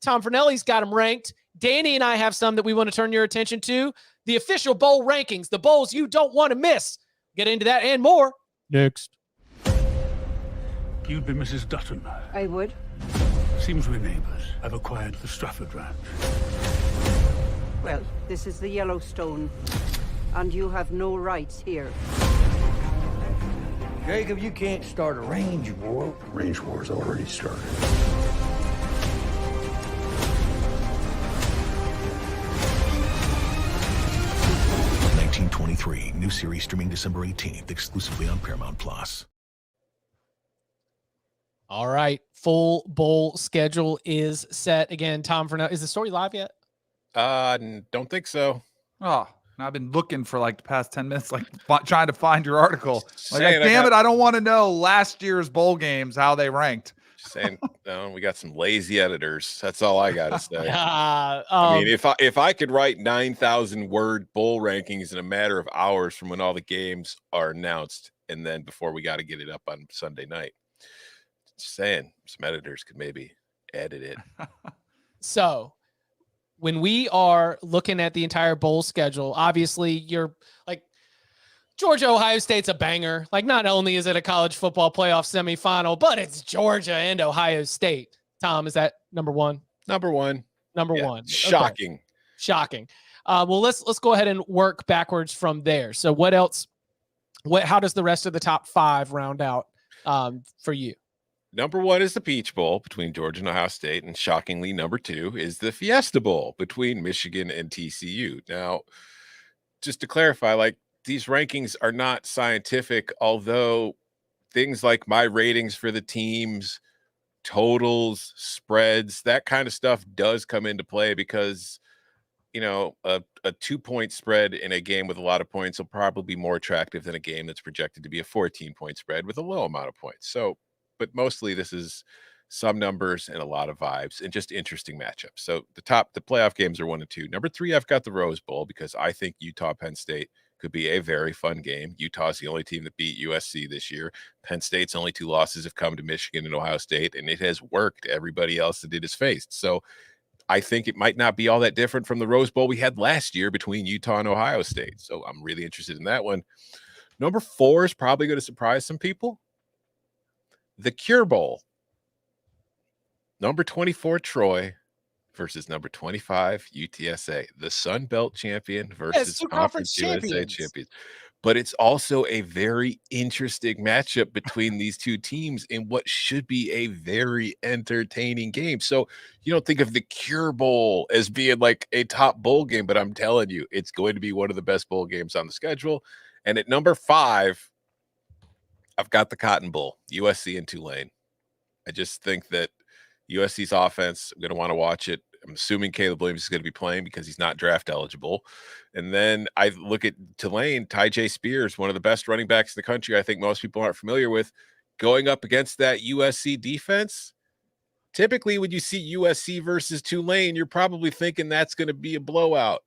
Tom Fernelli's got them ranked. Danny and I have some that we want to turn your attention to. The official bowl rankings, the bowls you don't want to miss. Get into that and more next. You'd be Mrs. Dutton. I would. Seems we're neighbours. I've acquired the Strafford Ranch. Well, this is the Yellowstone, and you have no rights here. Jacob, you can't start a range war. Range war's already started. .23 new series streaming December 18th exclusively on Paramount Plus. All right, full bowl schedule is set again. Tom Fernell, is the story live yet? Don't think so. Oh, I've been looking for like the past 10 minutes, like trying to find your article. Like, Saying damn it, I don't want to know last year's bowl games, how they ranked. Saying, no, we got some lazy editors. That's all I got to say. I I mean, if I could write 9,000 word bowl rankings in a matter of hours from when all the games are announced, and then before we got to get it up on Sunday night, just saying some editors could maybe edit it. So when we are looking at the entire bowl schedule, obviously you're like Georgia, Ohio State's a banger. Like, not only is it a college football playoff semifinal, but it's Georgia and Ohio State. Tom, is that number one? Number one. Number Yeah, one. shocking. Okay. Shocking. Well, let's go ahead and work backwards from there. So what else? How does the rest of the top five round out for you? Number one is the Peach Bowl between Georgia and Ohio State, and shockingly, number two is the Fiesta Bowl between Michigan and TCU. Now, just to clarify, like, these rankings are not scientific, although things like my ratings for the teams, totals, spreads, that kind of stuff does come into play because, you know, a 2-point spread in a game with a lot of points will probably be more attractive than a game that's projected to be a 14-point spread with a low amount of points. So, but mostly this is some numbers and a lot of vibes and just interesting matchups. So the playoff games are 1 and 2. Number 3, I've got the Rose Bowl because I think Utah-Penn State could be a very fun game. Utah's the only team that beat USC this year. Penn State's only 2 losses have come to Michigan and Ohio State, and it has worked. Everybody else that it has faced. So I think it might not be all that different from the Rose Bowl we had last year between Utah and Ohio State. So I'm really interested in that one. Number 4 is probably going to surprise some people. The Cure Bowl. Number 24, Troy versus number 25, UTSA. The Sun Belt champion versus Conference USA champions. But it's also a very interesting matchup between these two teams in what should be a very entertaining game. So you don't think of the Cure Bowl as being like a top bowl game, but I'm telling you, it's going to be one of the best bowl games on the schedule. And at number 5, I've got the Cotton Bowl, USC and Tulane. I just think that USC's offense, I'm going to want to watch it. I'm assuming Caleb Williams is going to be playing because he's not draft eligible. And then I look at Tulane, Ty Spears, one of the best running backs in the country. I think most people aren't familiar with, going up against that USC defense. typically when you see USC versus Tulane, you're probably thinking that's going to be a blowout.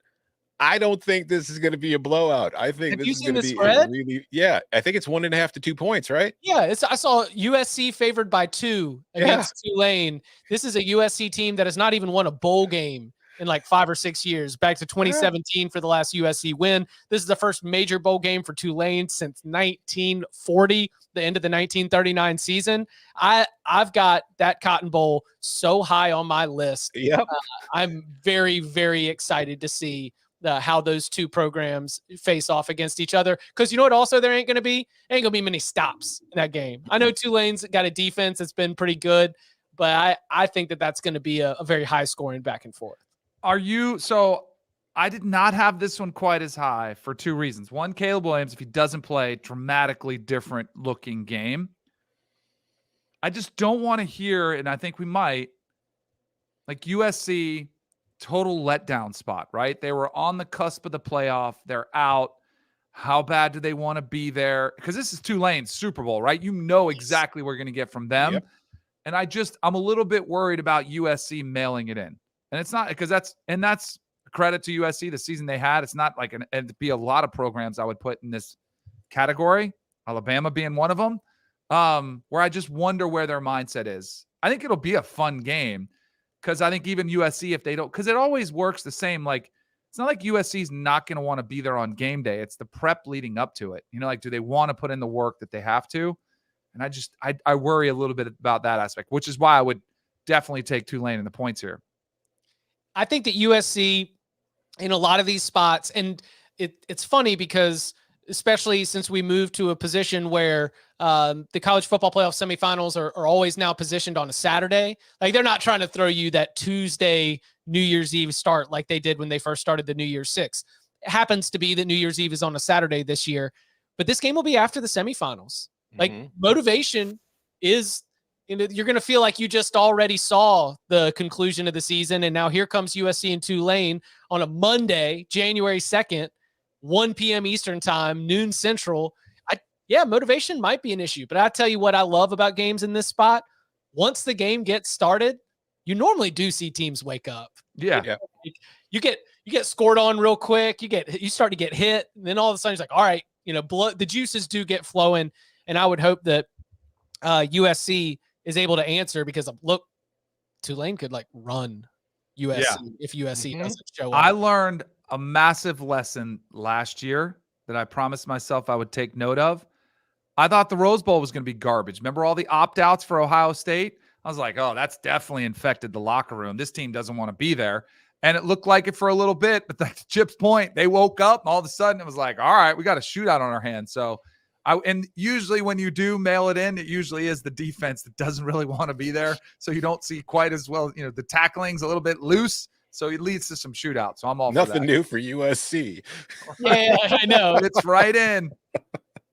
I don't think this is going to be a blowout. I think Have this you is seen going to the be spread? I think it's 1.5 to 2 points, right? Yeah, I saw USC favored by 2 against Tulane. This is a USC team that has not even won a bowl game in like 5 or 6 years, back to 2017 for the last USC win. This is the first major bowl game for Tulane since 1940, the end of the 1939 season. I've got that Cotton Bowl so high on my list. Yep. I'm very, very excited to see how those two programs face off against each other. Because you know what also there ain't going to be? There ain't going to be many stops in that game. I know Tulane's got a defense that's been pretty good, but I think that's going to be a very high scoring back and forth. So I did not have this one quite as high for 2 reasons. One, Caleb Williams, if he doesn't play, dramatically different looking game. I just don't want to hear, and I think we might, like USC total letdown spot, right? They were on the cusp of the playoff. They're out. How bad do they want to be there? Because this is Tulane's Super Bowl, right? You know exactly what you're going to get from them. Yep. And I'm a little bit worried about USC mailing it in. And it's not because that's credit to USC, the season they had. It's not like it'd be a lot of programs I would put in this category, Alabama being one of them, where I just wonder where their mindset is. I think it'll be a fun game. Because I think even USC, if they don't, because it always works the same. Like, it's not like USC's not going to want to be there on game day. It's the prep leading up to it. You know, like, do they want to put in the work that they have to? And I worry a little bit about that aspect, which is why I would definitely take Tulane in the points here. I think that USC in a lot of these spots, and it's funny because especially since we moved to a position where the college football playoff semifinals are always now positioned on a Saturday. Like they're not trying to throw you that Tuesday New Year's Eve start like they did when they first started the New Year's Six. It happens to be that New Year's Eve is on a Saturday this year, but this game will be after the semifinals. Like motivation is, you're going to feel like you just already saw the conclusion of the season. And now here comes USC and Tulane on a Monday, January 2nd, 1 p.m. Eastern time, noon Central. Motivation might be an issue, but I tell you what I love about games in this spot. Once the game gets started, you normally do see teams wake up. Yeah. You get scored on real quick. You start to get hit. And then all of a sudden it's like, all right, the juices do get flowing. And I would hope that USC is able to answer because look, Tulane could like run USC if USC doesn't show up. I learned a massive lesson last year that I promised myself I would take note of. I thought the Rose Bowl was going to be garbage. Remember all the opt-outs for Ohio State? I was like, oh, that's definitely infected the locker room. This team doesn't want to be there. And it looked like it for a little bit, but to Chip's point, they woke up and all of a sudden it was like, all right, we got a shootout on our hands. So and usually when you do mail it in, it usually is the defense that doesn't really want to be there. So you don't see quite as well, the tackling's a little bit loose. So it leads to some shootouts. So I'm all nothing for that. new for USC. Yeah, I know. It's right in.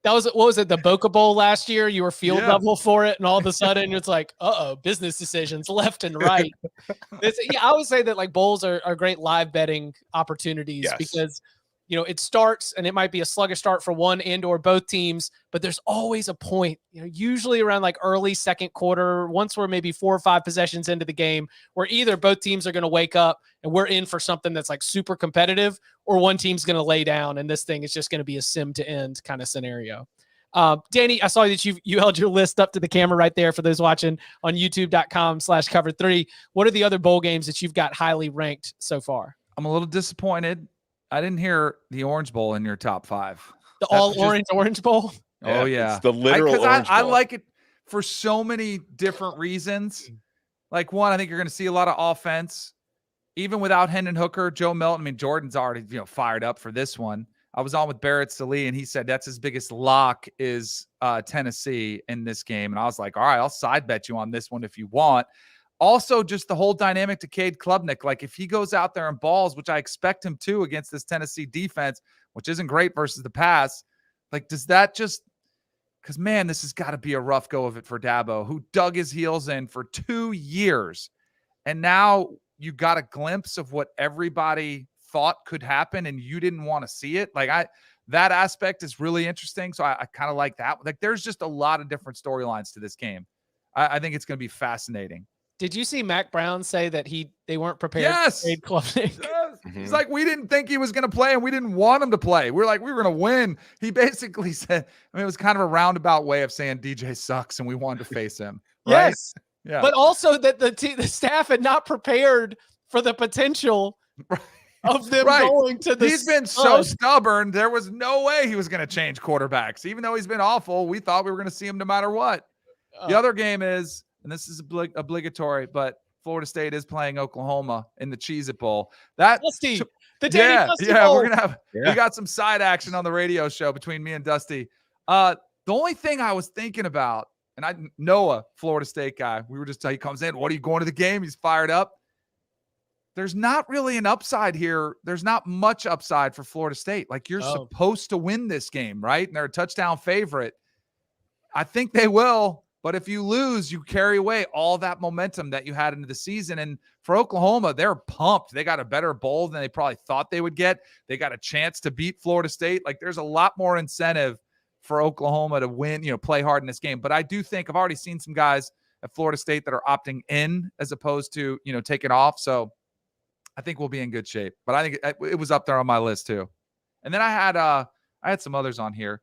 That was, what was it, the Boca Bowl last year? You were field level for it, and all of a sudden it's like, business decisions left and right. I always say that like bowls are great live betting opportunities because it starts and it might be a sluggish start for one and or both teams, but there's always a point, usually around like early second quarter, once we're maybe 4 or 5 possessions into the game, where either both teams are going to wake up and we're in for something that's like super competitive, or one team's going to lay down and this thing is just going to be a sim to end kind of scenario. Danny, I saw that you held your list up to the camera right there for those watching on youtube.com/cover3. What are the other bowl games that you've got highly ranked so far? I'm a little disappointed. I didn't hear the Orange Bowl in your top 5. The Orange Bowl? Oh, yeah. It's the literal Orange Bowl. I like it for so many different reasons. Like, one, I think you're going to see a lot of offense. Even without Hendon Hooker, Joe Milton, Jordan's already fired up for this one. I was on with Barrett Sallee, and he said that's his biggest lock is Tennessee in this game. And I was like, all right, I'll side bet you on this one if you want. Also, just the whole dynamic to Cade Klubnik. Like, if he goes out there and balls, which I expect him to against this Tennessee defense, which isn't great versus the pass, like, does that just – because, man, this has got to be a rough go of it for Dabo, who dug his heels in for 2 years. And now you got a glimpse of what everybody thought could happen, and you didn't want to see it. Like, that aspect is really interesting. So I kind of like that. Like, there's just a lot of different storylines to this game. I think it's going to be fascinating. Did you see Mac Brown say that they weren't prepared Yes. for trade Klubnik? Yes. Mhm. He's like, we didn't think he was going to play and we didn't want him to play. We're like, we were going to win. He basically said, I mean, it was kind of a roundabout way of saying DJ sucks and we wanted to face him. Right? Yes. Yeah. But also that the staff had not prepared for the potential of them Right. going to the He's been so Suns. stubborn. There was no way he was going to change quarterbacks. Even though he's been awful, we thought we were going to see him no matter what. The other game is, and this is obligatory, but Florida State is playing Oklahoma in the Cheez-It Bowl. Dusty, the Danny Dusty yeah, Bowl. we're gonna have. Yeah. We got some side action on the radio show between me and Dusty. The only thing I was thinking about, and Noah, Florida State guy, we were just he comes in. What are you going to the game? He's fired up. There's not really an upside here. There's not much upside for Florida State. Like you're supposed to win this game, right? And they're a touchdown favorite. I think they will. But if you lose, you carry away all that momentum that you had into the season. And for Oklahoma, they're pumped. They got a better bowl than they probably thought they would get. They got a chance to beat Florida State. Like there's a lot more incentive for Oklahoma to win, play hard in this game. But I do think I've already seen some guys at Florida State that are opting in as opposed to, taking off. So I think we'll be in good shape. But I think it was up there on my list too. And then I had some others on here.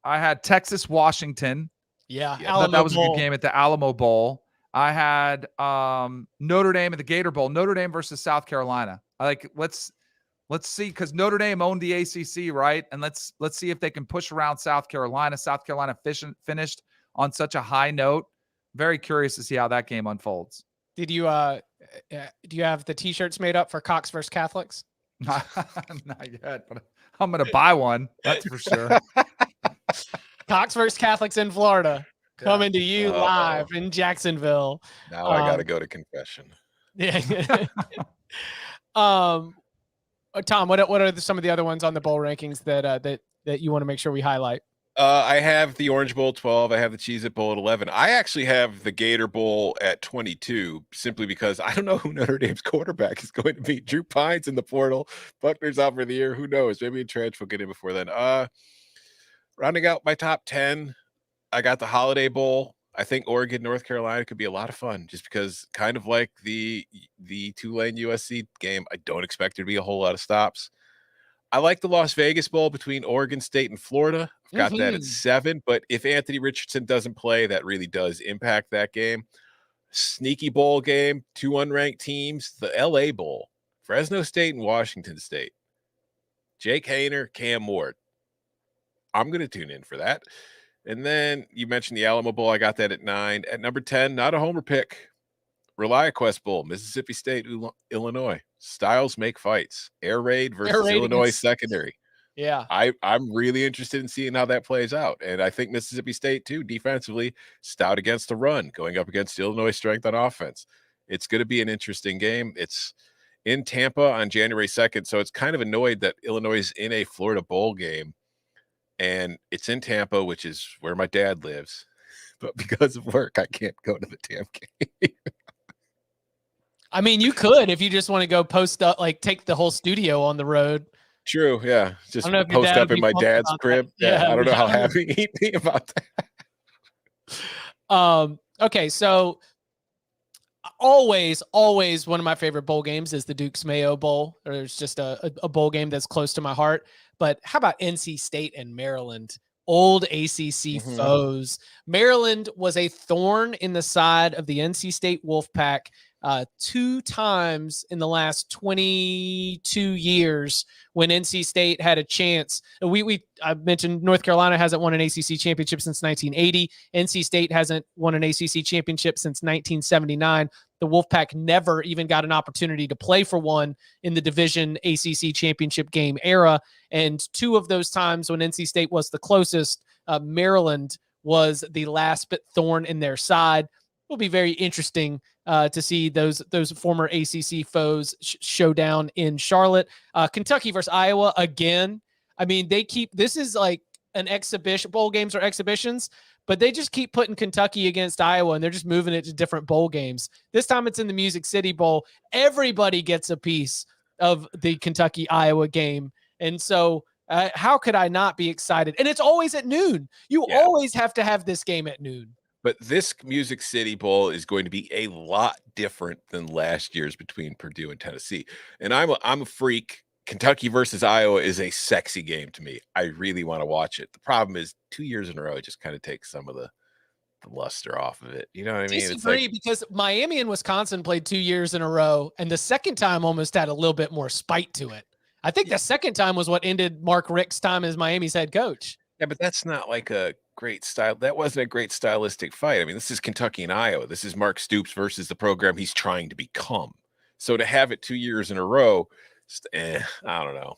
I had Texas, Washington. Yeah, that was a good game at the Alamo Bowl. I had Notre Dame at the Gator Bowl. Notre Dame versus South Carolina. Let's see, because Notre Dame owned the ACC, right? And let's see if they can push around South Carolina. South Carolina finished on such a high note. Very curious to see how that game unfolds. Did you do you have the T-shirts made up for Cox versus Catholics? Not yet, but I'm gonna buy one. That's for sure. Cox versus Catholics in Florida, coming to you live in Jacksonville. Now I got to go to confession. Yeah. Tom, what are some of the other ones on the bowl rankings that you want to make sure we highlight? I have the Orange Bowl 12. I have the Cheez-It Bowl at 11. I actually have the Gator Bowl at 22, simply because I don't know who Notre Dame's quarterback is going to be. Drew Pines in the portal. Buckner's out for the year. Who knows? Maybe a transfer will get in before then. Rounding out my top 10, I got the Holiday Bowl. I think Oregon, North Carolina could be a lot of fun, just because, kind of like the Tulane USC game, I don't expect there to be a whole lot of stops. I like the Las Vegas Bowl between Oregon State and Florida. I've got that at 7, but if Anthony Richardson doesn't play, that really does impact that game. Sneaky bowl game, 2 unranked teams, the LA Bowl, Fresno State and Washington State. Jake Haener, Cam Ward. I'm going to tune in for that. And then you mentioned the Alamo Bowl. I got that at 9. At number 10, not a homer pick. ReliaQuest Bowl, Mississippi State, Illinois. Styles make fights. Air Raid versus Illinois secondary. Yeah. I'm really interested in seeing how that plays out. And I think Mississippi State, too, defensively, stout against the run, going up against Illinois' strength on offense. It's going to be an interesting game. It's in Tampa on January 2nd, so it's kind of annoyed that Illinois is in a Florida bowl game. And it's in Tampa, which is where my dad lives. But because of work, I can't go to the damn game. I mean, you could if you just want to go post up, take the whole studio on the road. True, yeah. Just post up in my dad's crib. Yeah, I don't know how happy he'd be about that. Okay, so always one of my favorite bowl games is the Duke's Mayo Bowl. There's just a bowl game that's close to my heart. But how about NC State and Maryland? Old ACC foes. Maryland was a thorn in the side of the NC State Wolfpack 2 times in the last 22 years when NC State had a chance. I mentioned North Carolina hasn't won an ACC championship since 1980. NC State hasn't won an ACC championship since 1979. The Wolfpack never even got an opportunity to play for one in the division ACC championship game era. And 2 of those times when NC State was the closest, Maryland was the last bit thorn in their side. It'll be very interesting to see those former ACC foes show down in Charlotte. Kentucky versus Iowa again. I mean, this is like an exhibition. Bowl games are exhibitions, but they just keep putting Kentucky against Iowa, and they're just moving it to different bowl games. This time it's in the Music City Bowl. Everybody gets a piece of the Kentucky-Iowa game. And so how could I not be excited? And it's always at noon. You always have to have this game at noon. But this Music City Bowl is going to be a lot different than last year's between Purdue and Tennessee. And I'm a freak. Kentucky versus Iowa is a sexy game to me. I really want to watch it. The problem is 2 years in a row, it just kind of takes some of the luster off of it. You know what I mean? It's Disagree like, because Miami and Wisconsin played 2 years in a row, and the second time almost had a little bit more spite to it. I think the second time was what ended Mark Richt's time as Miami's head coach. yeah, but that's not like a great style. That wasn't a great stylistic fight. I mean, this is Kentucky and Iowa. This is Mark Stoops versus the program he's trying to become. So to have it 2 years in a row, I don't know.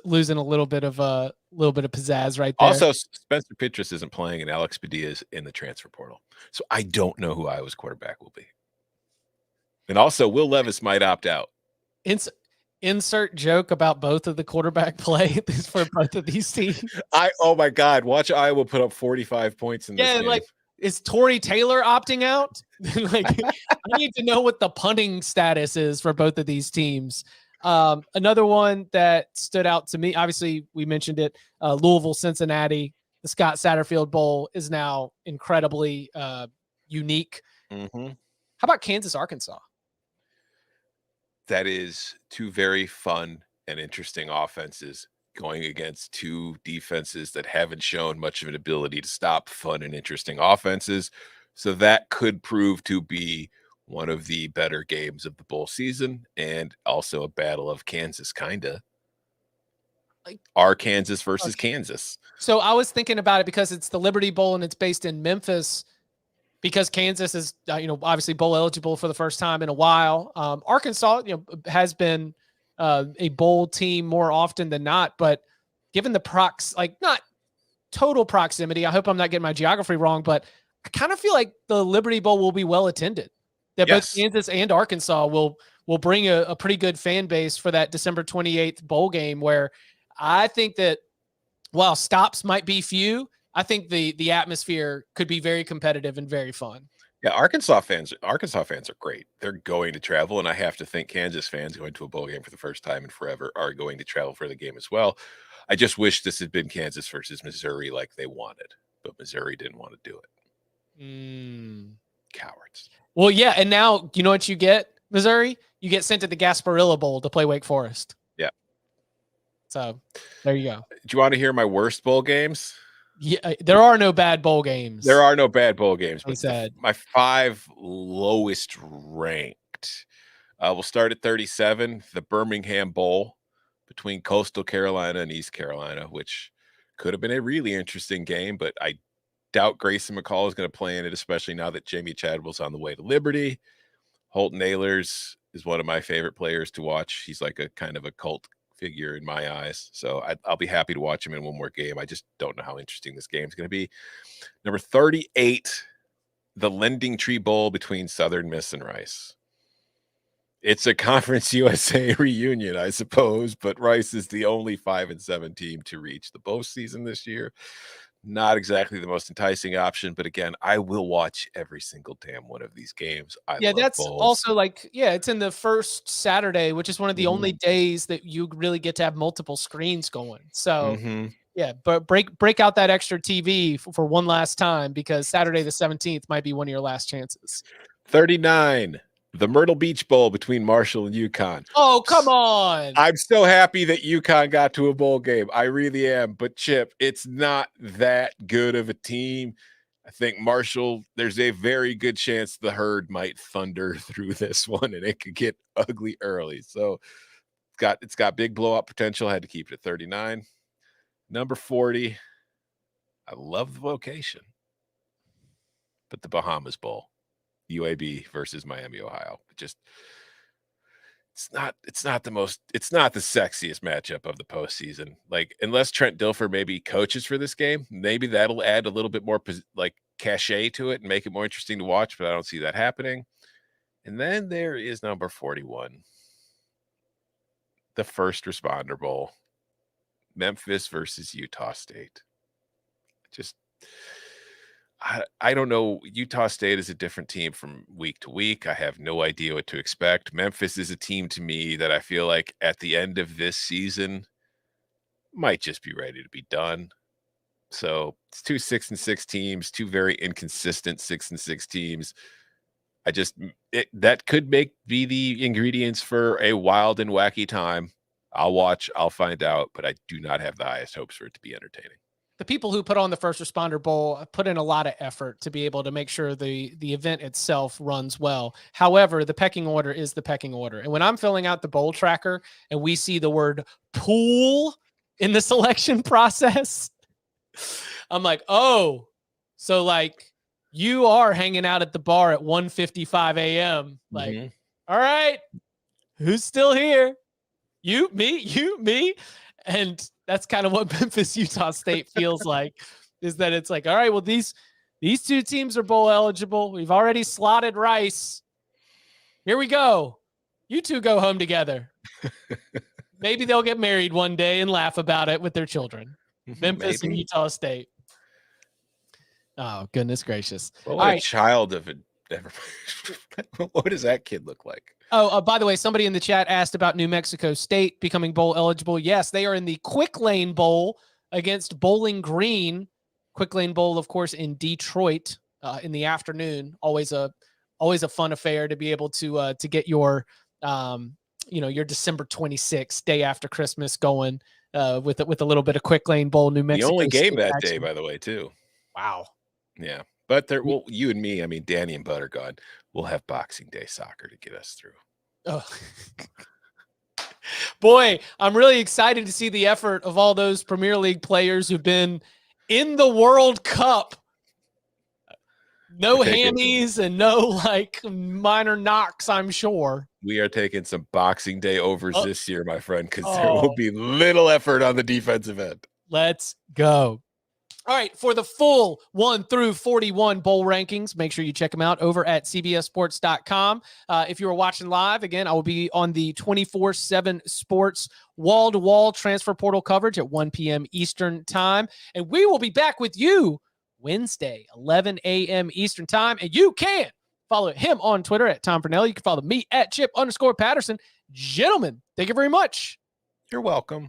Losing a little bit of pizzazz right there. Also, Spencer Pitras isn't playing, and Alex Padilla is in the transfer portal. So I don't know who Iowa's quarterback will be. And also, Will Levis might opt out. Insert joke about both of the quarterback play for both of these teams. Oh my God, watch Iowa put up 45 points in this game. Like, is Torrey Taylor opting out? Like, I need to know what the punting status is for both of these teams. Another one that stood out to me, obviously we mentioned it, Louisville, Cincinnati. The Scott Satterfield Bowl is now incredibly unique. Mm-hmm. How about Kansas, Arkansas? That is two very fun and interesting offenses going against two defenses that haven't shown much of an ability to stop fun and interesting offenses. So that could prove to be one of the better games of the bowl season, and also a battle of Kansas, kinda. Like Kansas versus Kansas. So I was thinking about it because it's the Liberty Bowl and it's based in Memphis, because Kansas is, obviously bowl eligible for the first time in a while. Arkansas, has been a bowl team more often than not, but given the not total proximity, I hope I'm not getting my geography wrong, but I kind of feel like the Liberty Bowl will be well attended. That both Kansas and Arkansas will bring a pretty good fan base for that December 28th bowl game, where I think that while stops might be few, I think the atmosphere could be very competitive and very fun. Yeah, Arkansas fans are great. They're going to travel, and I have to think Kansas fans going to a bowl game for the first time in forever are going to travel for the game as well. I just wish this had been Kansas versus Missouri like they wanted, but Missouri didn't want to do it. Cowards. Well, yeah, and now you know what you get, Missouri? You get sent to the Gasparilla Bowl to play Wake Forest. Yeah. So there you go. Do you want to hear my worst bowl games? Yeah, there are no bad bowl games. There are no bad bowl games, but my 5 lowest ranked. We'll start at 37, the Birmingham Bowl between Coastal Carolina and East Carolina, which could have been a really interesting game, but I doubt Grayson McCall is going to play in it, especially now that Jamie Chadwell's on the way to Liberty. Holton Ahlers is one of my favorite players to watch. He's like a kind of a cult figure in my eyes. So I'll be happy to watch him in one more game. I just don't know how interesting this game is going to be. Number 38, the Lending Tree Bowl between Southern Miss and Rice. It's a Conference USA reunion, I suppose, but Rice is the only 5-7 team to reach the postseason this year. Not exactly the most enticing option, but again, I will watch every single damn one of these games. That's bowls. Also it's in the first Saturday, which is one of the only days that you really get to have multiple screens going. So but break out that extra TV for one last time, because Saturday the 17th might be one of your last chances. 39. The Myrtle Beach Bowl between Marshall and UConn. Oh, come on. I'm so happy that UConn got to a bowl game. I really am. But, Chip, it's not that good of a team. I think Marshall, there's a very good chance the herd might thunder through this one, and it could get ugly early. So it's got big blowout potential. I had to keep it at 39. Number 40, I love the location, but the Bahamas Bowl. UAB versus Miami, Ohio. It's not the sexiest matchup of the postseason. Like, unless Trent Dilfer maybe coaches for this game, maybe that'll add a little bit more cachet to it and make it more interesting to watch, but I don't see that happening. And then there is number 41, the First Responder Bowl, Memphis versus Utah State. I don't know. Utah State is a different team from week to week. I have no idea what to expect. Memphis is a team to me that I feel like at the end of this season might just be ready to be done. So it's 2 6-6 teams, two very inconsistent 6-6 teams. That could be the ingredients for a wild and wacky time. I'll watch, I'll find out, but I do not have the highest hopes for it to be entertaining. The people who put on the First Responder Bowl put in a lot of effort to be able to make sure the event itself runs well. However, the pecking order is the pecking order. And when I'm filling out the bowl tracker and we see the word pool in the selection process, I'm like, oh, so like you are hanging out at the bar at 1:55 a.m. Like, all right, who's still here? You, me. And that's kind of what Memphis, Utah State feels like, is that it's like, all right, well, these two teams are bowl eligible. We've already slotted Rice. Here we go. You two go home together. Maybe they'll get married one day and laugh about it with their children. Memphis and Utah State. Oh, goodness gracious. Well, what a child of a what does that kid look like? Oh, by the way, somebody in the chat asked about New Mexico State becoming bowl eligible. Yes, they are in the Quick Lane Bowl against Bowling Green. Quick Lane Bowl, of course, in Detroit in the afternoon. Always a fun affair to be able to get your your December 26th, day after Christmas, going with a little bit of Quick Lane Bowl, New Mexico. The only game State that action. day, by the way, too. Wow. Yeah. But you and me, I mean, Danny and Butter God, we'll have Boxing Day soccer to get us through. Oh. Boy, I'm really excited to see the effort of all those Premier League players who've been in the World Cup. No hammies and no like minor knocks, I'm sure. We are taking some Boxing Day overs this year, my friend, because there will be little effort on the defensive end. Let's go. All right, for the full 1 through 41 bowl rankings, make sure you check them out over at cbssports.com. If you are watching live, again, I will be on the 24/7 Sports wall-to-wall transfer portal coverage at 1 p.m. Eastern time. And we will be back with you Wednesday, 11 a.m. Eastern time. And you can follow him on Twitter at Tom Purnell. You can follow me at Chip_Patterson. Gentlemen, thank you very much. You're welcome.